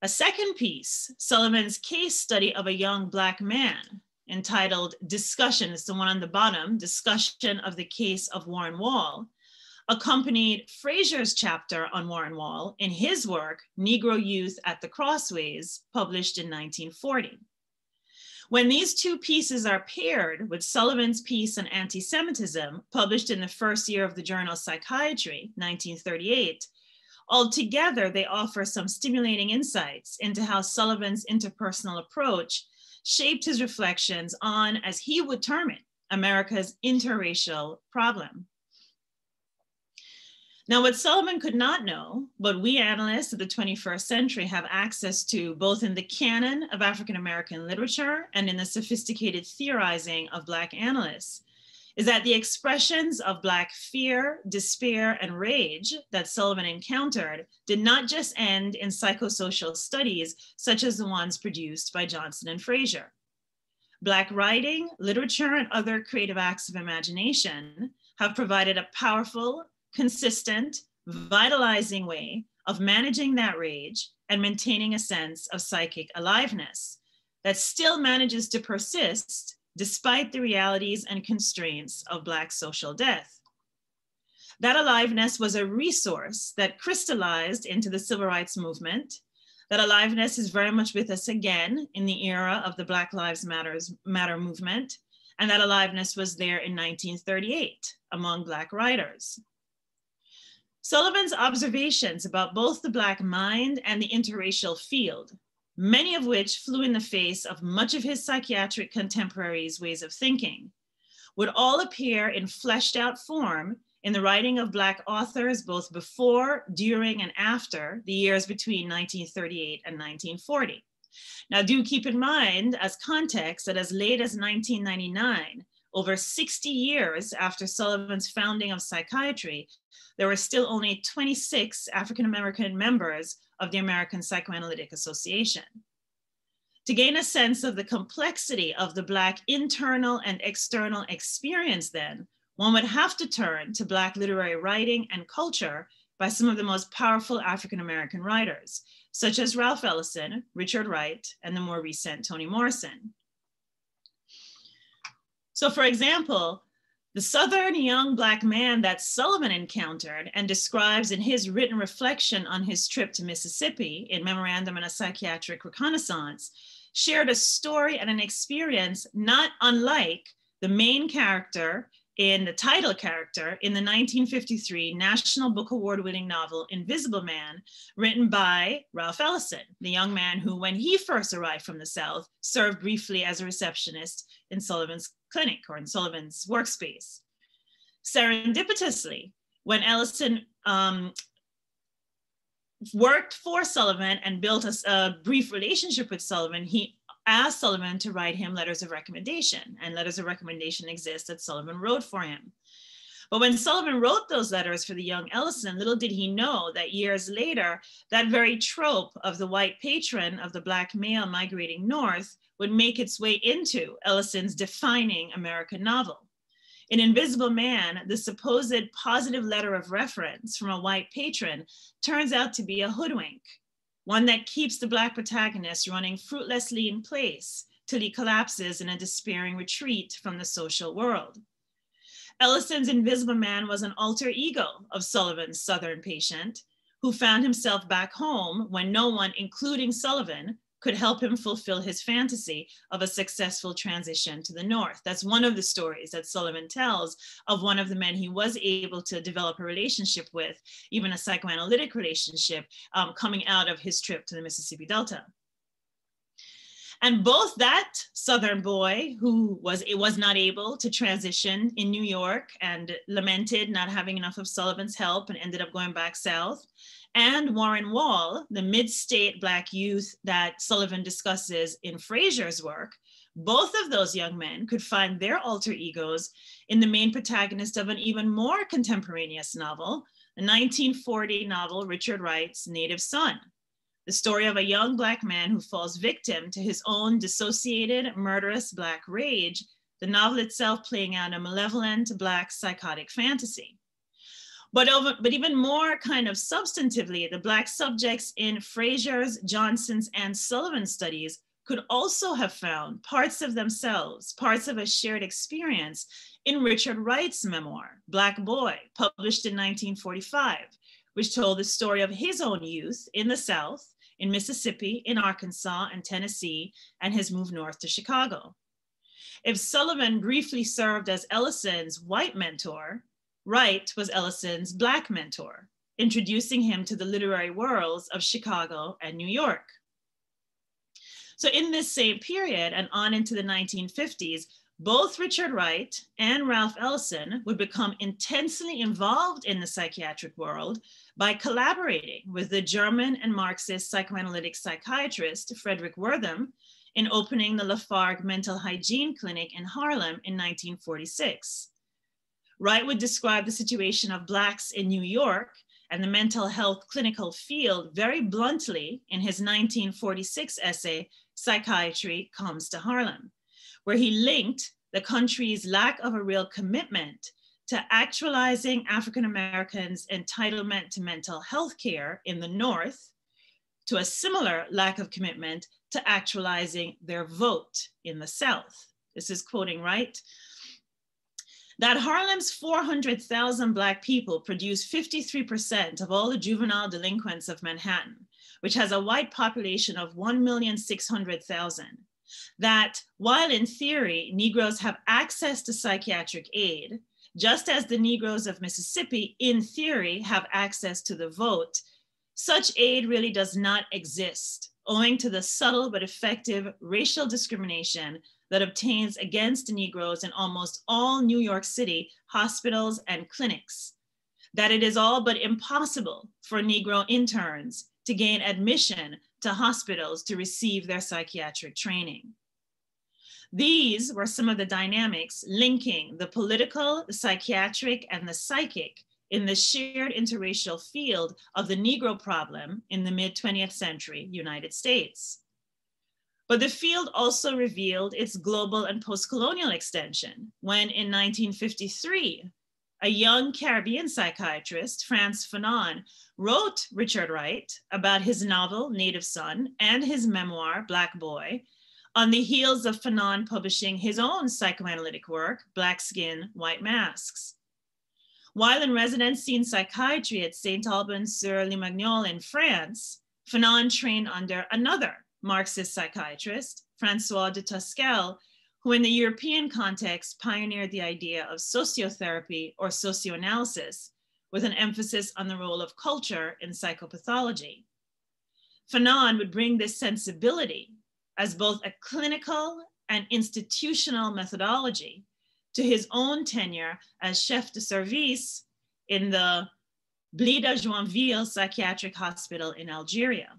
A second piece, Sullivan's case study of a young Black man, entitled Discussion, it's the one on the bottom, Discussion of the Case of Warren Wall, accompanied Frazier's chapter on Warren Wall in his work, Negro Youth at the Crossways, published in 1940. When these two pieces are paired with Sullivan's piece on anti-Semitism, published in the first year of the journal Psychiatry, 1938, altogether they offer some stimulating insights into how Sullivan's interpersonal approach shaped his reflections on, as he would term it, America's interracial problem. Now, what Sullivan could not know, but we analysts of the 21st century have access to both in the canon of African-American literature and in the sophisticated theorizing of Black analysts, is that the expressions of Black fear, despair, and rage that Sullivan encountered did not just end in psychosocial studies such as the ones produced by Johnson and Frazier. Black writing, literature, and other creative acts of imagination have provided a powerful, consistent, vitalizing way of managing that rage and maintaining a sense of psychic aliveness that still manages to persist despite the realities and constraints of Black social death. That aliveness was a resource that crystallized into the civil rights movement. That aliveness is very much with us again in the era of the Black Lives Matter movement, and that aliveness was there in 1938 among Black writers. Sullivan's observations about both the Black mind and the interracial field, many of which flew in the face of much of his psychiatric contemporaries' ways of thinking, would all appear in fleshed out form in the writing of Black authors, both before, during, and after the years between 1938 and 1940. Now, do keep in mind as context that as late as 1999, over 60 years after Sullivan's founding of psychiatry, there were still only 26 African-American members of the American Psychoanalytic Association. To gain a sense of the complexity of the Black internal and external experience then, one would have to turn to Black literary writing and culture by some of the most powerful African-American writers, such as Ralph Ellison, Richard Wright, and the more recent Toni Morrison. So for example, the Southern young Black man that Sullivan encountered and describes in his written reflection on his trip to Mississippi in Memorandum and a Psychiatric Reconnaissance, shared a story and an experience not unlike the main character in the title character in the 1953 National Book Award winning novel Invisible Man, written by Ralph Ellison, the young man who, when he first arrived from the South, served briefly as a receptionist in Sullivan's clinic or in Sullivan's workspace. Serendipitously, when Ellison worked for Sullivan and built a brief relationship with Sullivan, he asked Sullivan to write him letters of recommendation, and letters of recommendation exist that Sullivan wrote for him. But when Sullivan wrote those letters for the young Ellison, little did he know that years later, that very trope of the white patron of the Black male migrating north would make its way into Ellison's defining American novel. In Invisible Man, the supposed positive letter of reference from a white patron turns out to be a hoodwink, one that keeps the Black protagonist running fruitlessly in place till he collapses in a despairing retreat from the social world. Ellison's Invisible Man was an alter ego of Sullivan's Southern patient, who found himself back home when no one, including Sullivan, could help him fulfill his fantasy of a successful transition to the North. That's one of the stories that Sullivan tells of one of the men he was able to develop a relationship with, even a psychoanalytic relationship, coming out of his trip to the Mississippi Delta. And both that Southern boy who was not able to transition in New York and lamented not having enough of Sullivan's help and ended up going back south, and Warren Wall, the mid-state Black youth that Sullivan discusses in Frazier's work, both of those young men could find their alter egos in the main protagonist of an even more contemporaneous novel, the 1940 novel Richard Wright's Native Son, the story of a young Black man who falls victim to his own dissociated, murderous Black rage, the novel itself playing out a malevolent Black psychotic fantasy. But even more kind of substantively, the Black subjects in Frazier's, Johnson's, and Sullivan's studies could also have found parts of themselves, parts of a shared experience in Richard Wright's memoir, Black Boy, published in 1945, which told the story of his own youth in the South, in Mississippi, in Arkansas, and Tennessee, and his move north to Chicago. If Sullivan briefly served as Ellison's white mentor, Wright was Ellison's Black mentor, introducing him to the literary worlds of Chicago and New York. So in this same period and on into the 1950s, both Richard Wright and Ralph Ellison would become intensely involved in the psychiatric world by collaborating with the German and Marxist psychoanalytic psychiatrist Frederick Wertham in opening the Lafargue Mental Hygiene Clinic in Harlem in 1946. Wright would describe the situation of Blacks in New York and the mental health clinical field very bluntly in his 1946 essay, Psychiatry Comes to Harlem, where he linked the country's lack of a real commitment to actualizing African Americans' entitlement to mental health care in the North to a similar lack of commitment to actualizing their vote in the South. This is quoting Wright. That Harlem's 400,000 Black people produce 53% of all the juvenile delinquents of Manhattan, which has a white population of 1,600,000. That while in theory, Negroes have access to psychiatric aid, just as the Negroes of Mississippi in theory have access to the vote, such aid really does not exist, owing to the subtle but effective racial discrimination that obtains against Negroes in almost all New York City hospitals and clinics, that it is all but impossible for Negro interns to gain admission to hospitals to receive their psychiatric training. These were some of the dynamics linking the political, the psychiatric, and the psychic in the shared interracial field of the Negro problem in the mid-20th century United States. But the field also revealed its global and post-colonial extension when in 1953, a young Caribbean psychiatrist, Frantz Fanon, wrote Richard Wright about his novel, Native Son, and his memoir, Black Boy, on the heels of Fanon publishing his own psychoanalytic work, Black Skin, White Masks. While in residency in psychiatry at St. Albans-sur-le-Magnol in France, Fanon trained under another Marxist psychiatrist, Francois de Tosquel, who in the European context pioneered the idea of sociotherapy or socioanalysis with an emphasis on the role of culture in psychopathology. Fanon would bring this sensibility as both a clinical and institutional methodology to his own tenure as chef de service in the Blida Joinville Psychiatric Hospital in Algeria.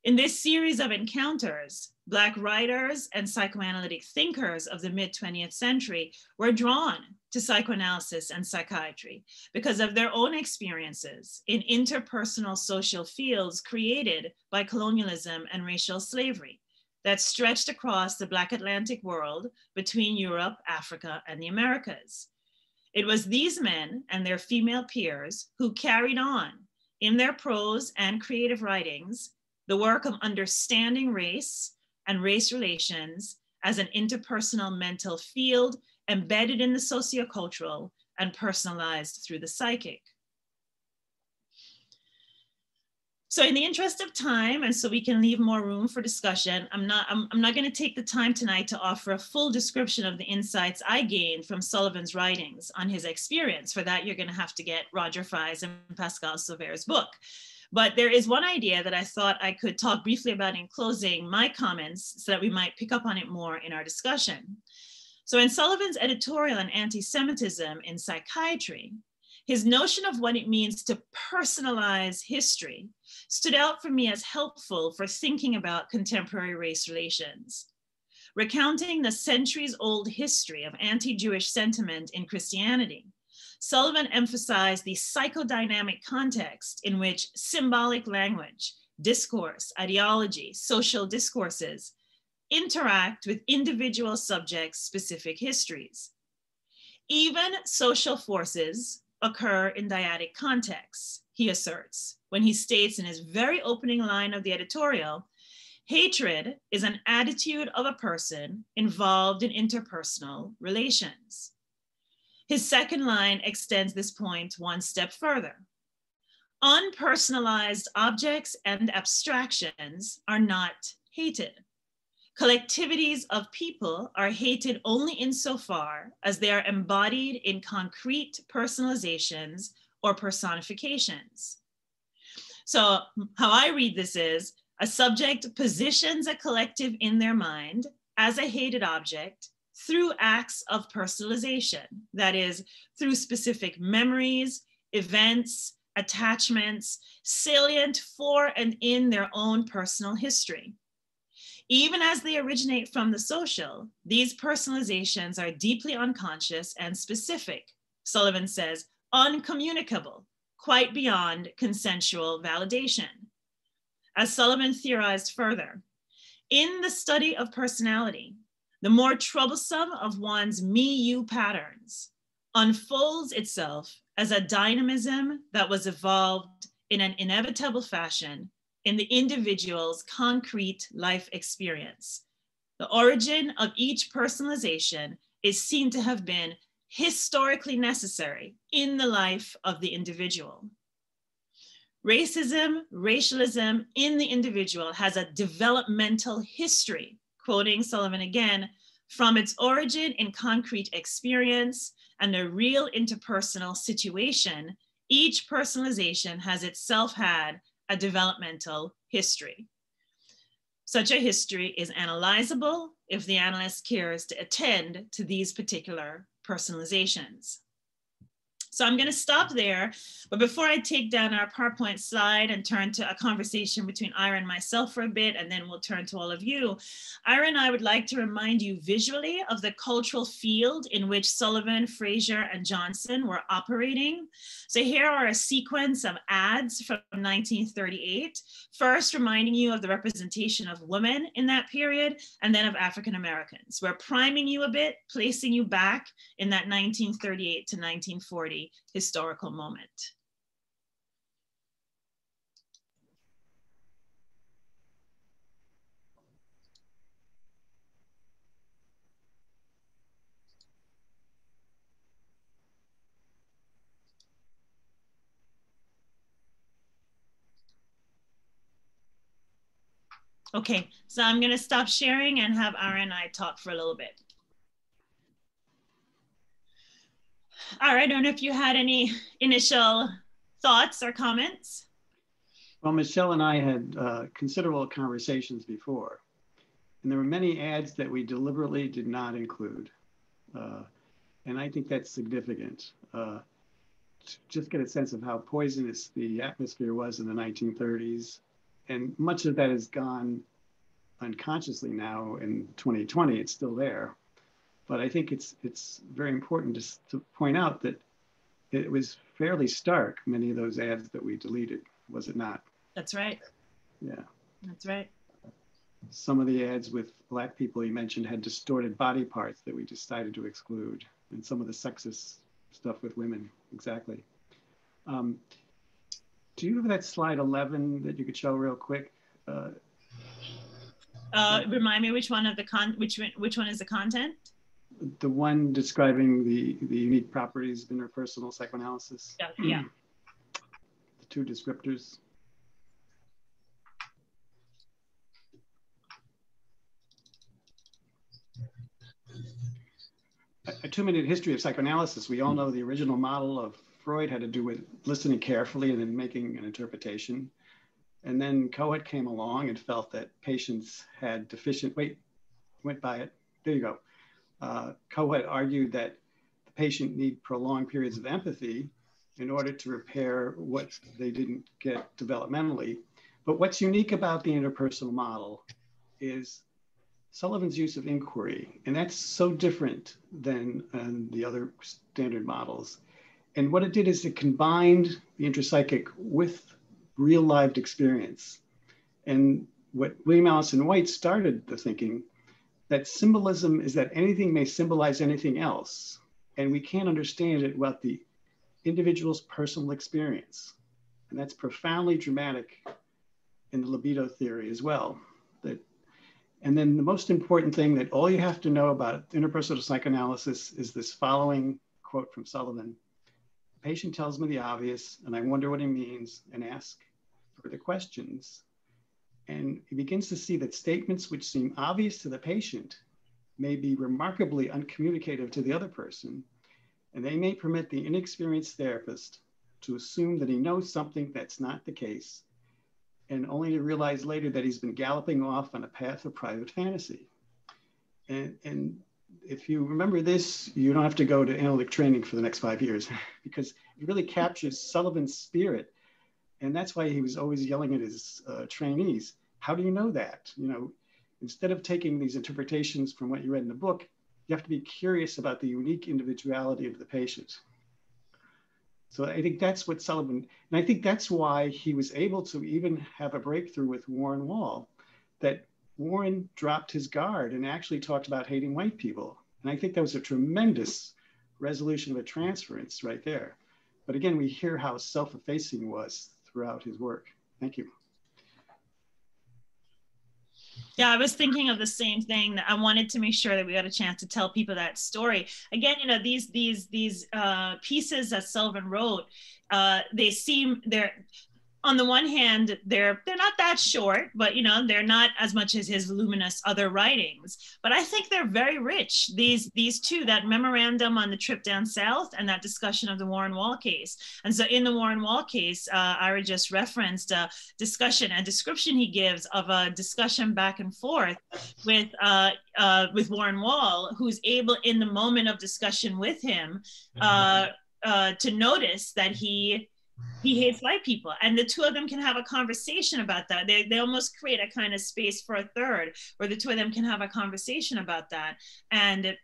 In this series of encounters, Black writers and psychoanalytic thinkers of the mid-20th century were drawn to psychoanalysis and psychiatry because of their own experiences in interpersonal social fields created by colonialism and racial slavery that stretched across the Black Atlantic world between Europe, Africa, and the Americas. It was these men and their female peers who carried on in their prose and creative writings the work of understanding race and race relations as an interpersonal mental field embedded in the sociocultural and personalized through the psychic. So in the interest of time, and so we can leave more room for discussion, I'm not going to take the time tonight to offer a full description of the insights I gained from Sullivan's writings on his experience. For that, you're going to have to get Roger Fry's and Pascal Sauver's book. But there is one idea that I thought I could talk briefly about in closing my comments so that we might pick up on it more in our discussion. So in Sullivan's editorial on anti-Semitism in psychiatry, his notion of what it means to personalize history stood out for me as helpful for thinking about contemporary race relations. Recounting the centuries-old history of anti-Jewish sentiment in Christianity, Sullivan emphasized the psychodynamic context in which symbolic language, discourse, ideology, social discourses interact with individual subjects' specific histories. Even social forces occur in dyadic contexts, he asserts, when he states in his very opening line of the editorial, hatred is an attitude of a person involved in interpersonal relations. His second line extends this point one step further. Unpersonalized objects and abstractions are not hated. Collectivities of people are hated only insofar as they are embodied in concrete personalizations or personifications. So how I read this is, a subject positions a collective in their mind as a hated object through acts of personalization, that is, through specific memories, events, attachments, salient for and in their own personal history. Even as they originate from the social, these personalizations are deeply unconscious and specific, Sullivan says, uncommunicable, quite beyond consensual validation. As Sullivan theorized further, in the study of personality, the more troublesome of one's me-you patterns unfolds itself as a dynamism that was evolved in an inevitable fashion in the individual's concrete life experience. The origin of each personalization is seen to have been historically necessary in the life of the individual. Racism, racialism in the individual has a developmental history, quoting Sullivan again, from its origin in concrete experience and a real interpersonal situation, each personalization has itself had a developmental history. Such a history is analyzable if the analyst cares to attend to these particular personalizations. So I'm going to stop there. But before I take down our PowerPoint slide and turn to a conversation between Ira and myself for a bit, and then we'll turn to all of you, Ira and I would like to remind you visually of the cultural field in which Sullivan, Frazier, and Johnson were operating. So here are a sequence of ads from 1938, first reminding you of the representation of women in that period, and then of African Americans. We're priming you a bit, placing you back in that 1938 to 1940 historical moment. Okay, so I'm going to stop sharing and have Ira and I talk for a little bit. All right, I don't know if you had any initial thoughts or comments. Well, Michelle and I had considerable conversations before, and there were many ads that we deliberately did not include. And I think that's significant. To just get a sense of how poisonous the atmosphere was in the 1930s. And much of that has gone unconsciously now in 2020, it's still there. But I think it's very important to point out that it was fairly stark, many of those ads that we deleted, was it not? That's right. Yeah. That's right. Some of the ads with Black people you mentioned had distorted body parts that we decided to exclude, and some of the sexist stuff with women, exactly. Do you have that slide 11 that you could show real quick? Remind me which one of the which one is the content? The one describing the unique properties of interpersonal psychoanalysis. Yeah. The two descriptors. A 2-minute history of psychoanalysis. We all know the original model of Freud had to do with listening carefully and then making an interpretation. And then Cohen came along and felt that patients had deficient, went by it, there you go. Cohen argued that the patient need prolonged periods of empathy in order to repair what they didn't get developmentally. But what's unique about the interpersonal model is Sullivan's use of inquiry, and that's so different than the other standard models. And what it did is it combined the intrapsychic with real lived experience. And what William Alanson White started the thinking that symbolism is that anything may symbolize anything else, and we can't understand it without the individual's personal experience. And that's profoundly dramatic in the libido theory as well. And then the most important thing that all you have to know about interpersonal psychoanalysis is this following quote from Sullivan. The patient tells me the obvious, and I wonder what he means and ask further questions. And he begins to see that statements which seem obvious to the patient may be remarkably uncommunicative to the other person, and they may permit the inexperienced therapist to assume that he knows something that's not the case, and only to realize later that he's been galloping off on a path of private fantasy. And if you remember this, you don't have to go to analytic training for the next 5 years because it really captures Sullivan's spirit. And that's why he was always yelling at his trainees. How do you know that? You know, instead of taking these interpretations from what you read in the book, you have to be curious about the unique individuality of the patient. So I think that's what Sullivan, and I think that's why he was able to even have a breakthrough with Warren Wall, that Warren dropped his guard and actually talked about hating white people. And I think that was a tremendous resolution of a transference right there. But again, we hear how self-effacing he was throughout his work. Thank you. Yeah, I was thinking of the same thing, that I wanted to make sure that we got a chance to tell people that story. Again, you know, these pieces that Sullivan wrote, on the one hand, they're not that short, but they're not as much as his voluminous other writings. But I think they're very rich. These two, that memorandum on the trip down south and that discussion of the Warren Wall case. And so in the Warren Wall case, Ira just referenced a description he gives of a discussion back and forth with Warren Wall, who's able in the moment of discussion with him to notice that he hates white people, and the two of them can have a conversation about that. They almost create a kind of space for a third where the two of them can have a conversation about that. And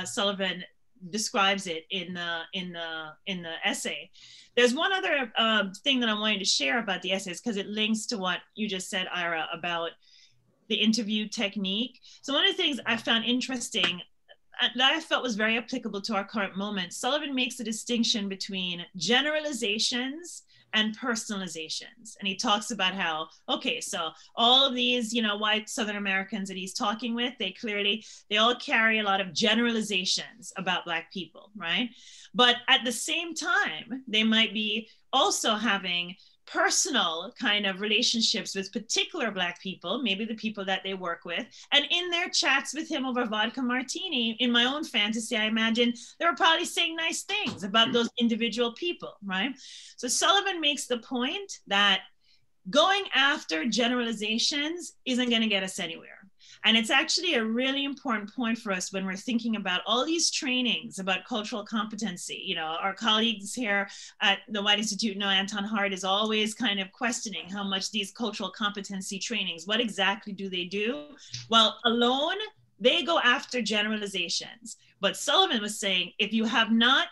Sullivan describes it in the essay. There's one other thing that I wanted to share about the essays, because it links to what you just said, Ira, about the interview technique. So one of the things I found interesting that I felt was very applicable to our current moment, Sullivan makes a distinction between generalizations and personalizations. And he talks about how, okay, so all of these, white Southern Americans that he's talking with, they all carry a lot of generalizations about Black people, right? But at the same time, they might be also having personal kind of relationships with particular Black people, maybe the people that they work with. And in their chats with him over vodka martini, in my own fantasy, I imagine they were probably saying nice things about those individual people, right? So Sullivan makes the point that going after generalizations isn't going to get us anywhere. And it's actually a really important point for us when we're thinking about all these trainings about cultural competency. Our colleagues here at the White Institute know Anton Hart is always kind of questioning how much these cultural competency trainings, what exactly do they do? Well, alone, they go after generalizations. But Sullivan was saying, if you have not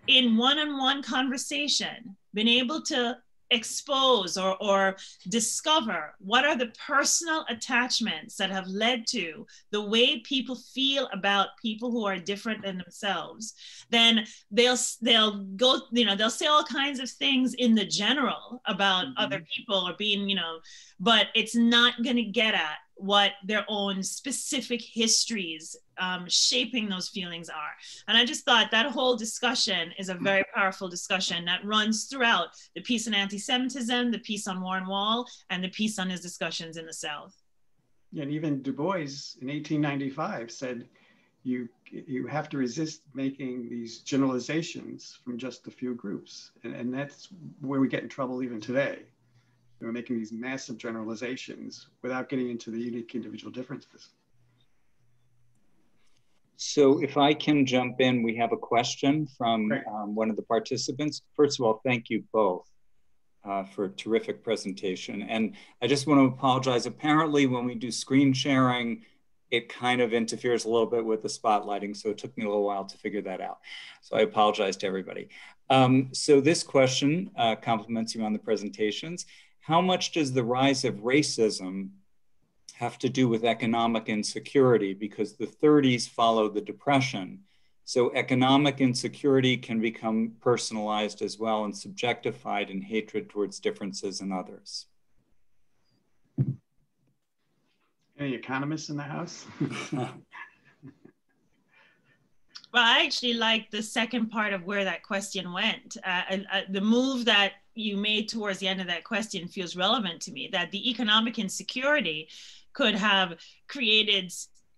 in one-on-one conversation been able to expose or discover what are the personal attachments that have led to the way people feel about people who are different than themselves, then they'll go, they'll say all kinds of things in the general about other people or being, but it's not going to get at what their own specific histories shaping those feelings are. And I just thought that whole discussion is a very powerful discussion that runs throughout the piece on anti-Semitism, the piece on Warren Wall, and the piece on his discussions in the South. Yeah, and even Du Bois in 1895 said, you have to resist making these generalizations from just a few groups. And that's where we get in trouble even today. We're making these massive generalizations without getting into the unique individual differences. So if I can jump in, we have a question from one of the participants. First of all, thank you both for a terrific presentation. And I just want to apologize. Apparently, when we do screen sharing, it kind of interferes a little bit with the spotlighting. So it took me a little while to figure that out. So I apologize to everybody. So this question compliments you on the presentations. How much does the rise of racism have to do with economic insecurity? Because the 30s followed the Depression. So economic insecurity can become personalized as well and subjectified in hatred towards differences in others. Any economists in the house? Well, I actually like the second part of where that question went. The move that you made towards the end of that question feels relevant to me, that the economic insecurity could have created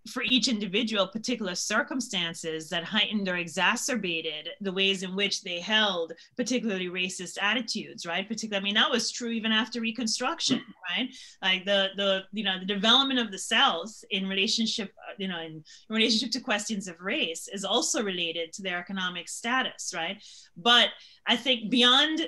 for each individual particular circumstances that heightened or exacerbated the ways in which they held particularly racist attitudes, right? Particularly, I mean, that was true even after Reconstruction, right? Like the development of the South in relationship, in relationship to questions of race is also related to their economic status, right? But I think beyond,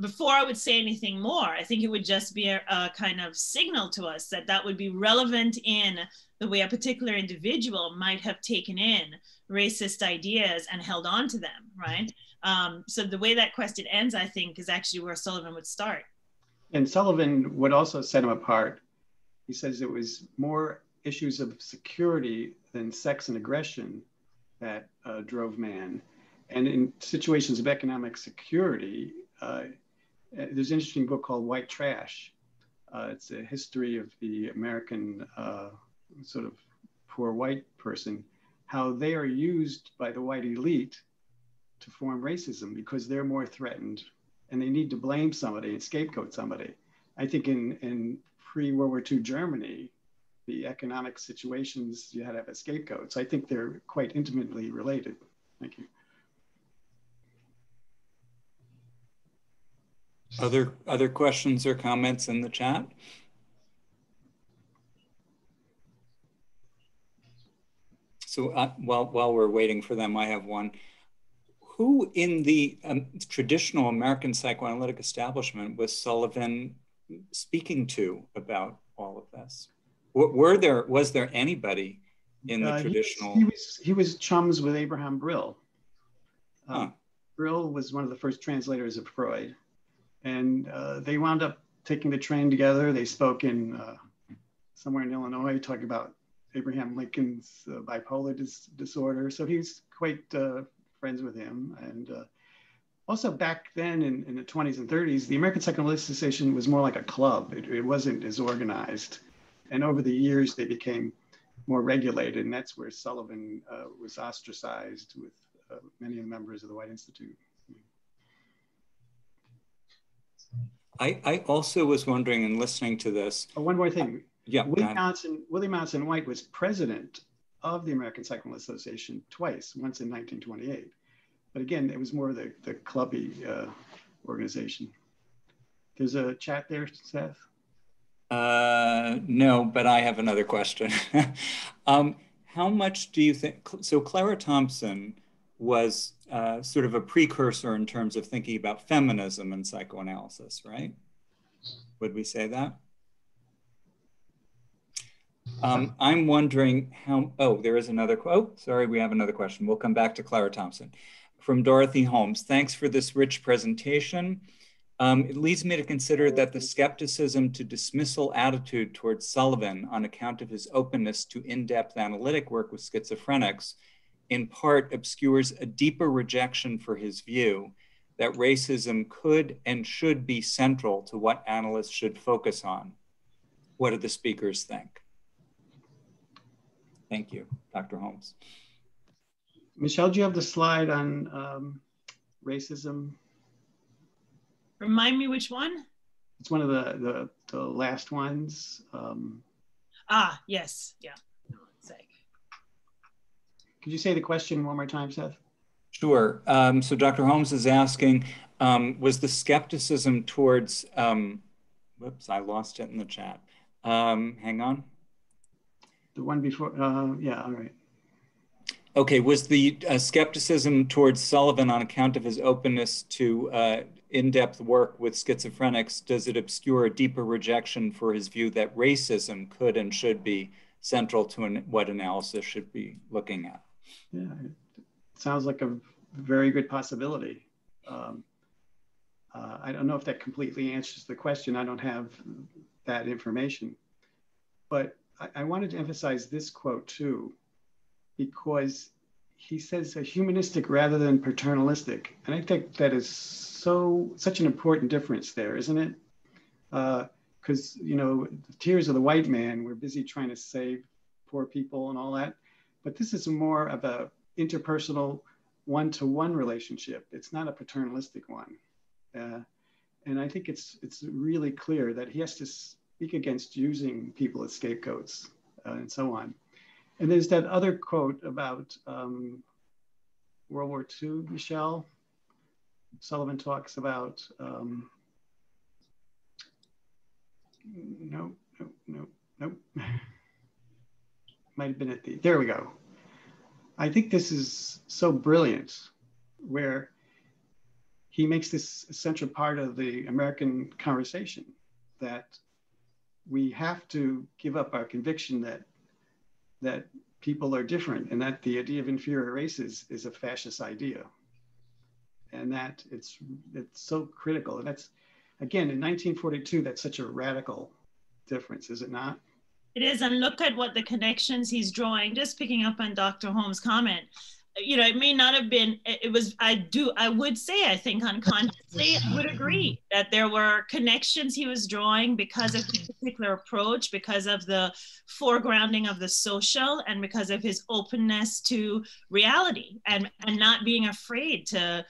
before I would say anything more, I think it would just be a kind of signal to us that that would be relevant in the way a particular individual might have taken in racist ideas and held on to them, right? So the way that question ends, I think, is actually where Sullivan would start. And Sullivan would also set him apart. He says it was more issues of security than sex and aggression that drove man. And in situations of economic security, there's an interesting book called White Trash. It's a history of the American sort of poor white person, how they are used by the white elite to form racism because they're more threatened and they need to blame somebody and scapegoat somebody. I think in pre-World War II Germany, the economic situations, you had to have a scapegoat. So I think they're quite intimately related. Thank you. Other questions or comments in the chat? So while we're waiting for them, I have one. Who in the traditional American psychoanalytic establishment was Sullivan speaking to about all of this? Was there anybody in the traditional? He was chums with Abraham Brill. Huh. Brill was one of the first translators of Freud, and they wound up taking the train together. They spoke in somewhere in Illinois, talking about Abraham Lincoln's bipolar disorder. So he's quite friends with him. And also back then in the 20s and 30s, the American Psychoanalytic Association was more like a club. It wasn't as organized. And over the years, they became more regulated. And that's where Sullivan was ostracized with many of the members of the White Institute. I also was wondering in listening to this. Oh, one more thing. Yeah. William Alanson White was president of the American Psychoanalytic Association twice, once in 1928. But again, it was more the clubby organization. There's a chat there, Seth? No, but I have another question. How much do you think, so Clara Thompson was sort of a precursor in terms of thinking about feminism and psychoanalysis, right? Would we say that? I'm wondering how, there is another quote. Sorry, we have another question. We'll come back to Clara Thompson. From Dorothy Holmes, thanks for this rich presentation. It leads me to consider that the skepticism to dismissal attitude towards Sullivan on account of his openness to in-depth analytic work with schizophrenics in part obscures a deeper rejection for his view that racism could and should be central to what analysts should focus on. What do the speakers think? Thank you, Dr. Holmes. Michelle, do you have the slide on racism? Remind me which one? It's one of the last ones. Yes, yeah. Could you say the question one more time, Seth? Sure. So Dr. Holmes is asking, was the skepticism towards, whoops, I lost it in the chat. Hang on. The one before, yeah, all right. Okay, was the skepticism towards Sullivan on account of his openness to in-depth work with schizophrenics, does it obscure a deeper rejection for his view that racism could and should be central to what analysis should be looking at? Yeah, it sounds like a very good possibility. I don't know if that completely answers the question. I don't have that information, but I wanted to emphasize this quote too, because he says a humanistic rather than paternalistic. And I think that is such an important difference there, isn't it? Because, you know, the tears of the white man, we're busy trying to save poor people and all that. But this is more of a interpersonal one-to-one relationship. It's not a paternalistic one. And I think it's really clear that he has to speak against using people as scapegoats and so on. And there's that other quote about World War II, Michelle. Sullivan talks about, no. Might have been there we go. I think this is so brilliant where he makes this essential part of the American conversation that we have to give up our conviction that people are different and that the idea of inferior races is a fascist idea. And that it's so critical. And that's, again, in 1942, that's such a radical difference, is it not? It is, and look at what the connections he's drawing, just picking up on Dr. Holmes' comment. You know, it may not have been, it was, I would say, I think unconsciously, I would agree that there were connections he was drawing because of his particular approach, because of the foregrounding of the social, and because of his openness to reality and not being afraid to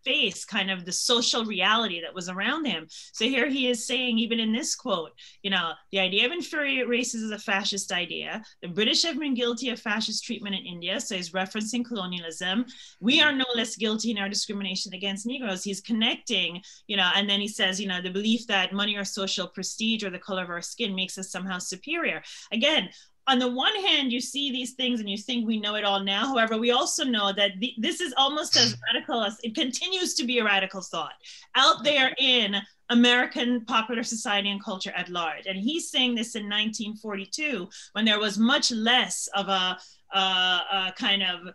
face kind of the social reality that was around him. So here he is saying, even in this quote, you know, the idea of inferior races is a fascist idea. The British have been guilty of fascist treatment in India. So he's referencing colonialism. We are no less guilty in our discrimination against Negroes. He's connecting, you know, and then he says, you know, the belief that money or social prestige or the color of our skin makes us somehow superior. Again, on the one hand, you see these things and you think we know it all now. However, we also know that this is almost as radical as it continues to be a radical thought out there in American popular society and culture at large. And he's saying this in 1942, when there was much less of a kind of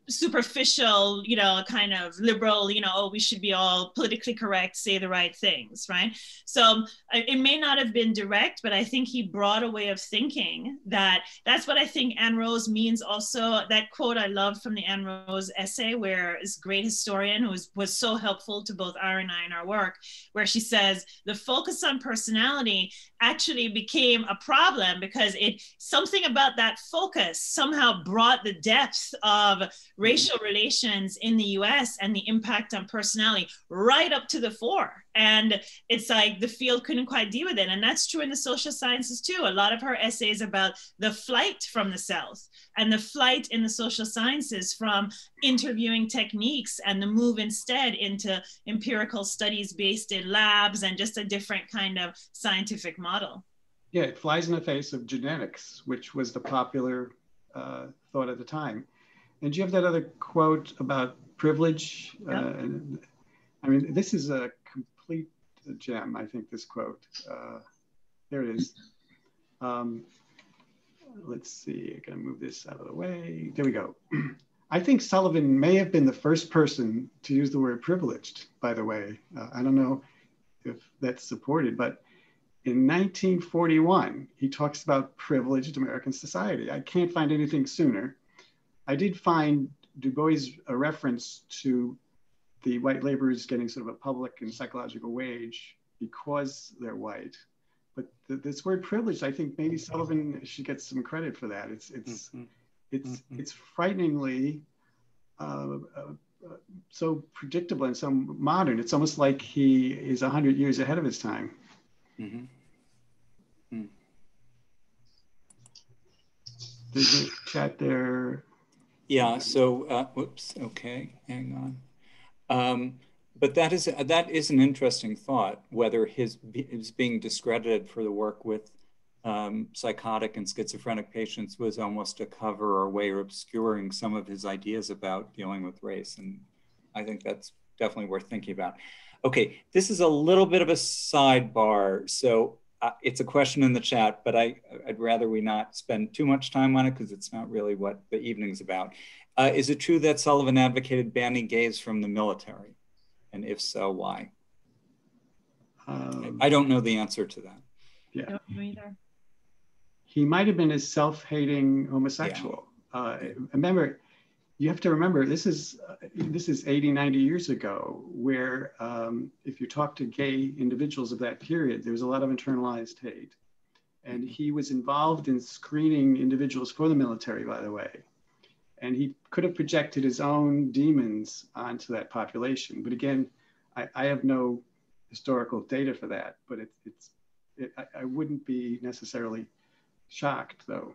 superficial, you know, kind of liberal, you know, oh, we should be all politically correct, say the right things, right? So it may not have been direct, but I think he brought a way of thinking that's what I think Anne Rose means also. That quote I love from the Anne Rose essay, where this great historian who was so helpful to both Ira and I in our work, where she says the focus on personality actually became a problem because something about that focus somehow brought the depth of racial relations in the US and the impact on personality right up to the fore. And it's like the field couldn't quite deal with it. And that's true in the social sciences too. A lot of her essays about the flight from the South and the flight in the social sciences from interviewing techniques and the move instead into empirical studies based in labs and just a different kind of scientific model. Yeah, it flies in the face of genetics, which was the popular thought at the time. And do you have that other quote about privilege? Yeah. I mean, this is a complete gem, I think, this quote. There it is. Let's see, I'm gonna move this out of the way. There we go. I think Sullivan may have been the first person to use the word privileged, by the way. I don't know if that's supported, but in 1941, he talks about privileged American society. I can't find anything sooner. I did find Du Bois a reference to the white laborers getting sort of a public and psychological wage because they're white. But this word privilege, I think maybe Sullivan should get some credit for that. It's frighteningly so predictable and so modern. It's almost like he is 100 years ahead of his time. Mm-hmm. Mm. There's a chat there. Yeah, so, whoops, okay, hang on. But that is an interesting thought, whether his being discredited for the work with psychotic and schizophrenic patients was almost a cover or a way of obscuring some of his ideas about dealing with race. And I think that's definitely worth thinking about. Okay, this is a little bit of a sidebar. So it's a question in the chat, but I'd rather we not spend too much time on it because it's not really what the evening's about. Is it true that Sullivan advocated banning gays from the military? And if so, why? I don't know the answer to that. Yeah. I don't know either. He might have been a self-hating homosexual. Yeah. Remember, you have to remember, this is 80, 90 years ago, where if you talk to gay individuals of that period, there was a lot of internalized hate. And he was involved in screening individuals for the military, by the way. And he could have projected his own demons onto that population. But again, I have no historical data for that, but I wouldn't be necessarily shocked though.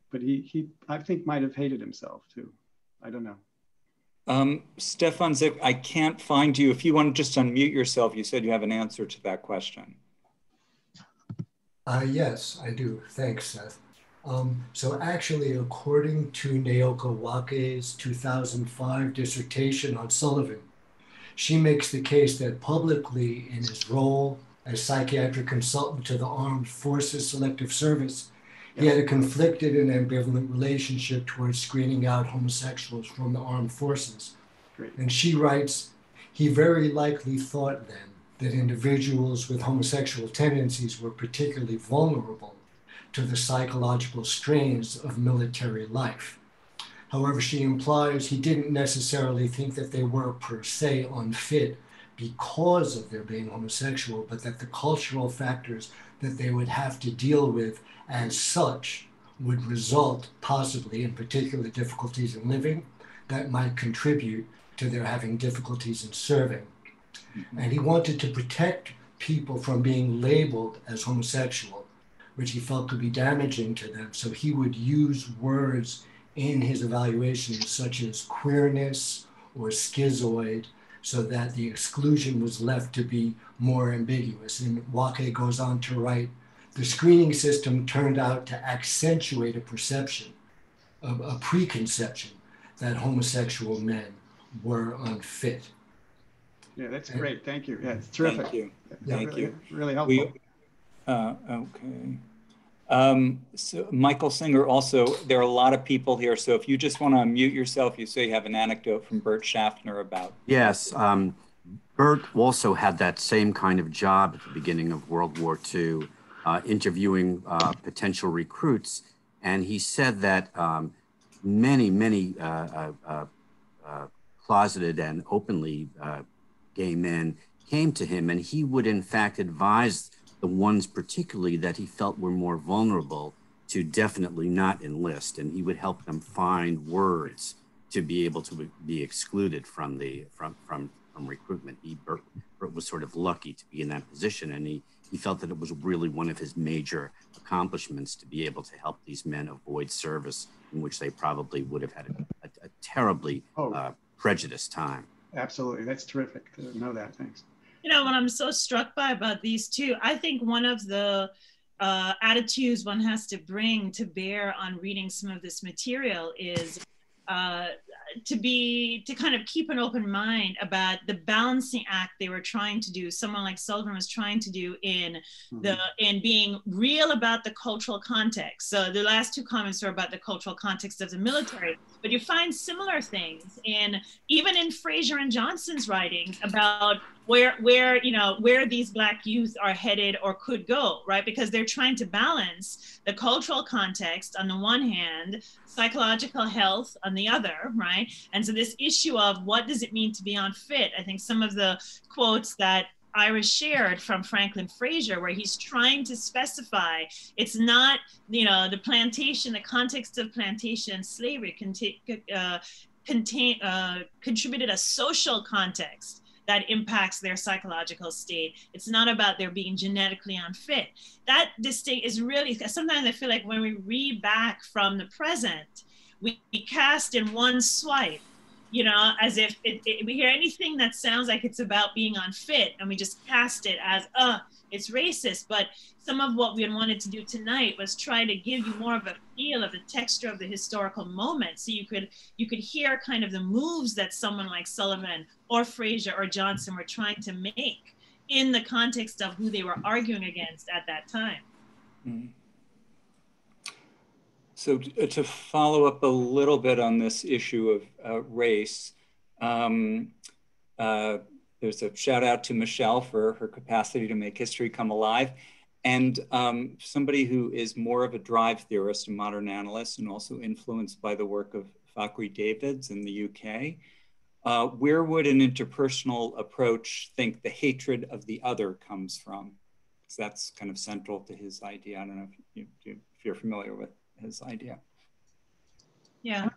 But he I think might have hated himself too. I don't know. Stefan Zick, I can't find you. If you want to just unmute yourself, you said you have an answer to that question. Yes, I do. Thanks, Seth. So actually, according to Naoka Wake's 2005 dissertation on Sullivan, she makes the case that publicly in his role as psychiatric consultant to the Armed Forces Selective Service, he had a conflicted and ambivalent relationship towards screening out homosexuals from the armed forces. Great. And she writes, he very likely thought then that individuals with homosexual tendencies were particularly vulnerable to the psychological strains of military life. However, she implies he didn't necessarily think that they were per se unfit because of their being homosexual, but that the cultural factors that they would have to deal with as such would result possibly in particular difficulties in living that might contribute to their having difficulties in serving. And he wanted to protect people from being labeled as homosexual, which he felt could be damaging to them. So he would use words in his evaluations such as queerness or schizoid, so that the exclusion was left to be more ambiguous. And Wake goes on to write, the screening system turned out to accentuate a perception, a preconception that homosexual men were unfit. Yeah, that's great. Thank you. Yeah, it's terrific. Thank you. Yeah, Thank really, you. really helpful. Okay. So Michael Singer, also, there are a lot of people here. So if you just want to unmute yourself, you say you have an anecdote from Bert Schaffner about. Yes. Bert also had that same kind of job at the beginning of World War II, interviewing potential recruits. And he said that many closeted and openly gay men came to him, and he would in fact advise the ones particularly that he felt were more vulnerable to definitely not enlist, and he would help them find words to be able to be excluded from recruitment. Bert was sort of lucky to be in that position, and he felt that it was really one of his major accomplishments to be able to help these men avoid service, in which they probably would have had a terribly prejudiced time. Absolutely, that's terrific to know that. Thanks. You know, what I'm so struck by about these two, I think one of the attitudes one has to bring to bear on reading some of this material is to kind of keep an open mind about the balancing act they were trying to do. Someone like Sullivan was trying to do in being real about the cultural context. So the last two comments are about the cultural context of the military, but you find similar things even in Frazier and Johnson's writings about where these Black youth are headed or could go, right? Because they're trying to balance the cultural context on the one hand, psychological health on the other, right? And so this issue of what does it mean to be unfit? I think some of the quotes that Ira shared from Franklin Frazier, where he's trying to specify, it's not, the plantation, the context of plantation and slavery contributed a social context that impacts their psychological state. It's not about their being genetically unfit. That distinct is really, sometimes I feel like when we read back from the present, we cast in one swipe, as if we hear anything that sounds like it's about being unfit, and we just cast it as, it's racist. But some of what we wanted to do tonight was try to give you more of a feel of the texture of the historical moment, so you could hear kind of the moves that someone like Sullivan or Frazier or Johnson were trying to make in the context of who they were arguing against at that time. Mm-hmm. So to follow up a little bit on this issue of race, there's a shout out to Michelle for her capacity to make history come alive. And somebody who is more of a drive theorist and modern analyst, and also influenced by the work of Thackeray Davids in the UK, where would an interpersonal approach think the hatred of the other comes from? Because that's kind of central to his idea. I don't know if you're familiar with his idea. Yeah.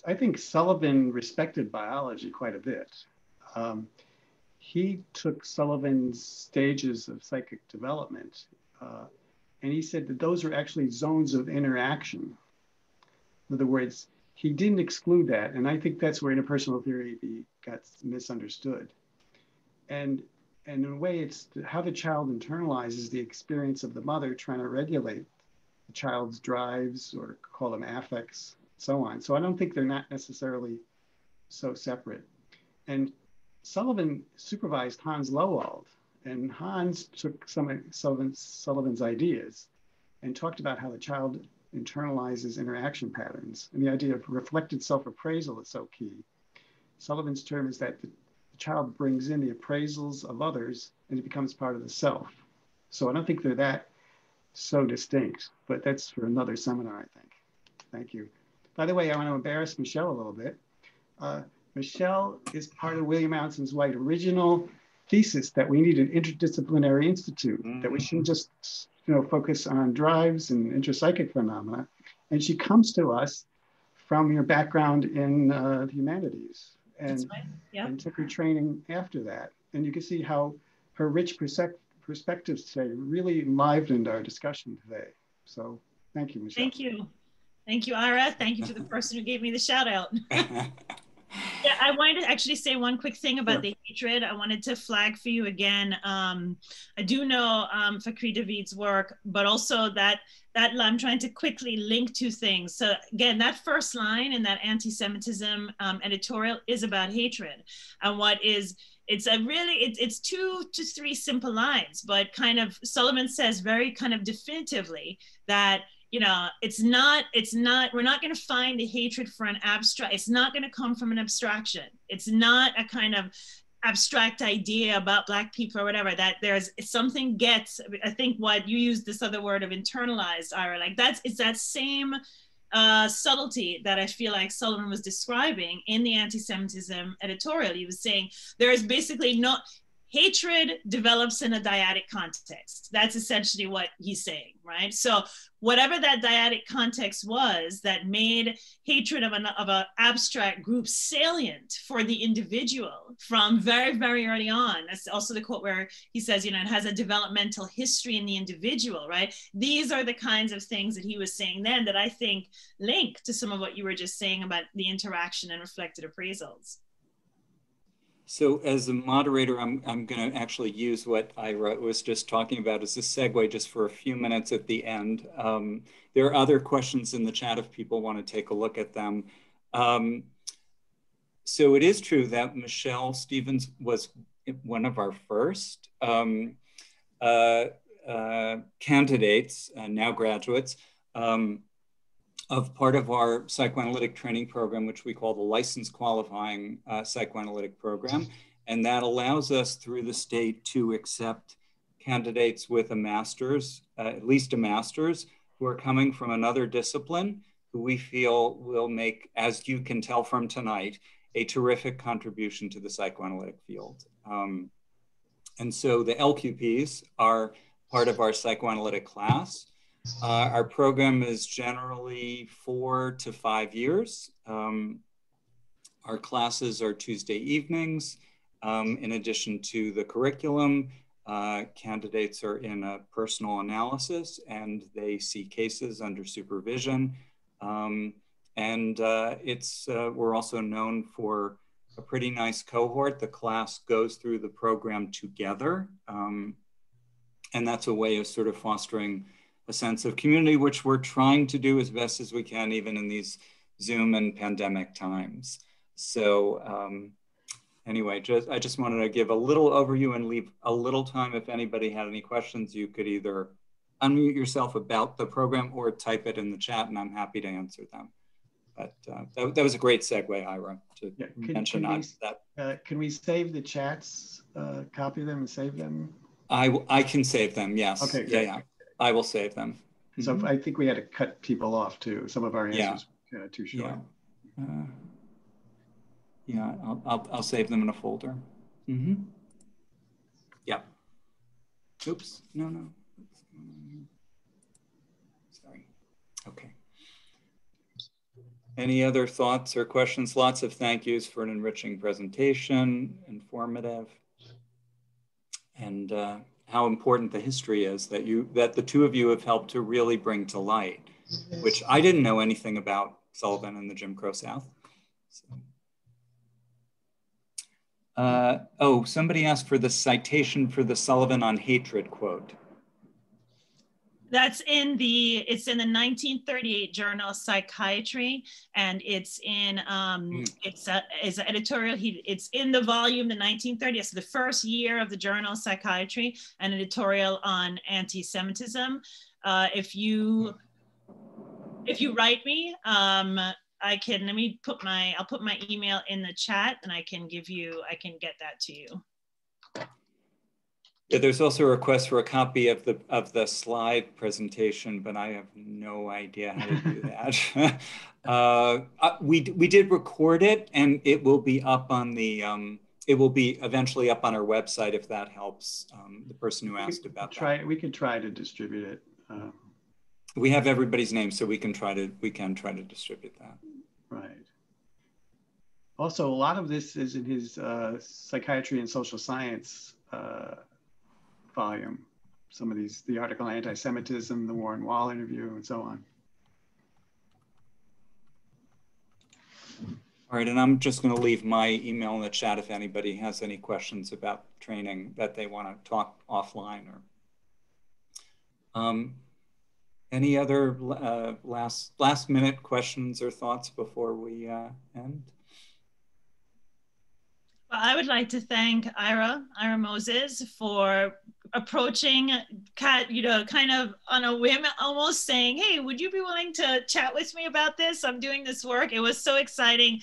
I think Sullivan respected biology quite a bit. He took Sullivan's stages of psychic development, and he said that those are actually zones of interaction. In other words, he didn't exclude that, and I think that's where interpersonal theory got misunderstood. And in a way, it's how the child internalizes the experience of the mother trying to regulate the child's drives, or call them affects, so on. So I don't think they're not necessarily so separate. And Sullivan supervised Hans Lowald, and Hans took some of Sullivan's ideas and talked about how the child internalizes interaction patterns. And the idea of reflected self-appraisal is so key. Sullivan's term is that the child brings in the appraisals of others and it becomes part of the self. So I don't think they're that so distinct, but that's for another seminar, I think. Thank you. By the way, I want to embarrass Michelle a little bit. Michelle is part of William Alanson White's original thesis that we need an interdisciplinary institute, that we shouldn't just focus on drives and intrapsychic phenomena. And she comes to us from your background in the humanities. and, right. Yeah. and took her training after that. And you can see how her rich perspectives today really enlivened our discussion today. So thank you, Michelle. Thank you. Thank you, Ira. Thank you to the person who gave me the shout out. Yeah, I wanted to actually say one quick thing about the hatred. I wanted to flag for you again. I do know Fakri David's work, but also that I'm trying to quickly link two things. So again, that first line in that anti-Semitism editorial is about hatred. And it's 2 to 3 simple lines, but kind of Sullivan says very kind of definitively that, you know, we're not going to find the hatred for an abstract. It's not going to come from an abstraction. It's not a kind of abstract idea about Black people or whatever, that there's something gets, I think what you used this other word of internalized, Ira, like it's that same subtlety that I feel like Sullivan was describing in the anti-Semitism editorial. He was saying there is basically hatred develops in a dyadic context. That's essentially what he's saying, right? So whatever that dyadic context was that made hatred of an abstract group salient for the individual from very, very early on. That's also the quote where he says, you know, it has a developmental history in the individual, right? These are the kinds of things that he was saying then that I think link to some of what you were just saying about the interaction and reflected appraisals. So as a moderator, I'm going to actually use what Ira was just talking about as a segue just for a few minutes at the end. There are other questions in the chat if people want to take a look at them. So it is true that Michelle Stevens was one of our first candidates, now graduates, of part of our psychoanalytic training program, which we call the License Qualifying Psychoanalytic Program. And that allows us through the state to accept candidates with a master's, at least a master's, who are coming from another discipline, who we feel will make, as you can tell from tonight, a terrific contribution to the psychoanalytic field. And so the LQPs are part of our psychoanalytic class. Our program is generally 4 to 5 years. Our classes are Tuesday evenings. In addition to the curriculum, candidates are in a personal analysis and they see cases under supervision. We're also known for a pretty nice cohort. The class goes through the program together. And that's a way of sort of fostering a sense of community, which we're trying to do as best as we can, even in these Zoom and pandemic times. So anyway, I just wanted to give a little overview and leave a little time if anybody had any questions. You could either unmute yourself about the program or type it in the chat and I'm happy to answer them. But that was a great segue, Ira, to mention that. Can we save the chats, copy them and save them? I can save them, yes. Okay, great. Yeah. I will save them. So I think we had to cut people off too. Some of our answers were too short. Yeah, I'll save them in a folder. Yeah. Oops, no. Sorry, okay. Any other thoughts or questions? Lots of thank yous for an enriching presentation, informative. And how important the history is that the two of you have helped to really bring to light, which I didn't know anything about Sullivan and the Jim Crow South. So. Somebody asked for the citation for the Sullivan on hatred quote. It's in the 1938 journal Psychiatry, and it's in it's an editorial. It's in the volume, the 1930s, so the first year of the journal Psychiatry, an editorial on anti-Semitism. If you write me, I'll put my email in the chat, and I can get that to you. Yeah, there's also a request for a copy of the slide presentation, but I have no idea how to do that. We did record it, and it will be up on the it will be eventually up on our website if that helps the person who asked about that. We could try to distribute it. We have everybody's name, so we can try to distribute that. Right. Also, a lot of this is in his psychiatry and social science volume. Some of these, the article on anti-Semitism, the Warren Wall interview, and so on. All right, and I'm just going to leave my email in the chat if anybody has any questions about training that they want to talk offline. Or any other last minute questions or thoughts before we end? Well, I would like to thank Ira Moses for approaching, kind of on a whim, almost saying, hey, would you be willing to chat with me about this? I'm doing this work. It was so exciting,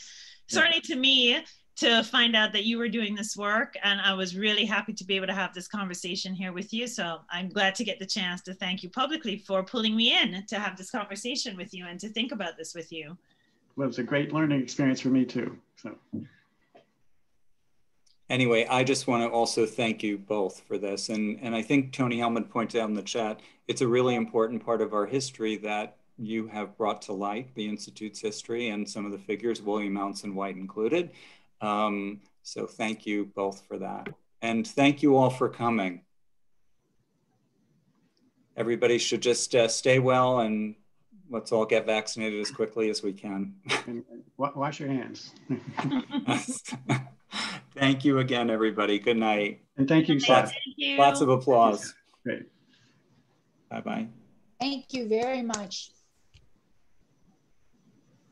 certainly to me, to find out that you were doing this work. And I was really happy to be able to have this conversation here with you. So I'm glad to get the chance to thank you publicly for pulling me in to have this conversation with you and to think about this with you. Well, it was a great learning experience for me too. So. Anyway, I just want to also thank you both for this. And I think Tony Hellman pointed out in the chat, it's a really important part of our history that you have brought to light, the Institute's history and some of the figures, William Alanson White included. So thank you both for that. And thank you all for coming. Everybody should just stay well, and let's all get vaccinated as quickly as we can. And wash your hands. Thank you again, everybody. Good night. And thank you, Seth. Lots of applause. Great. Bye-bye. Thank you very much.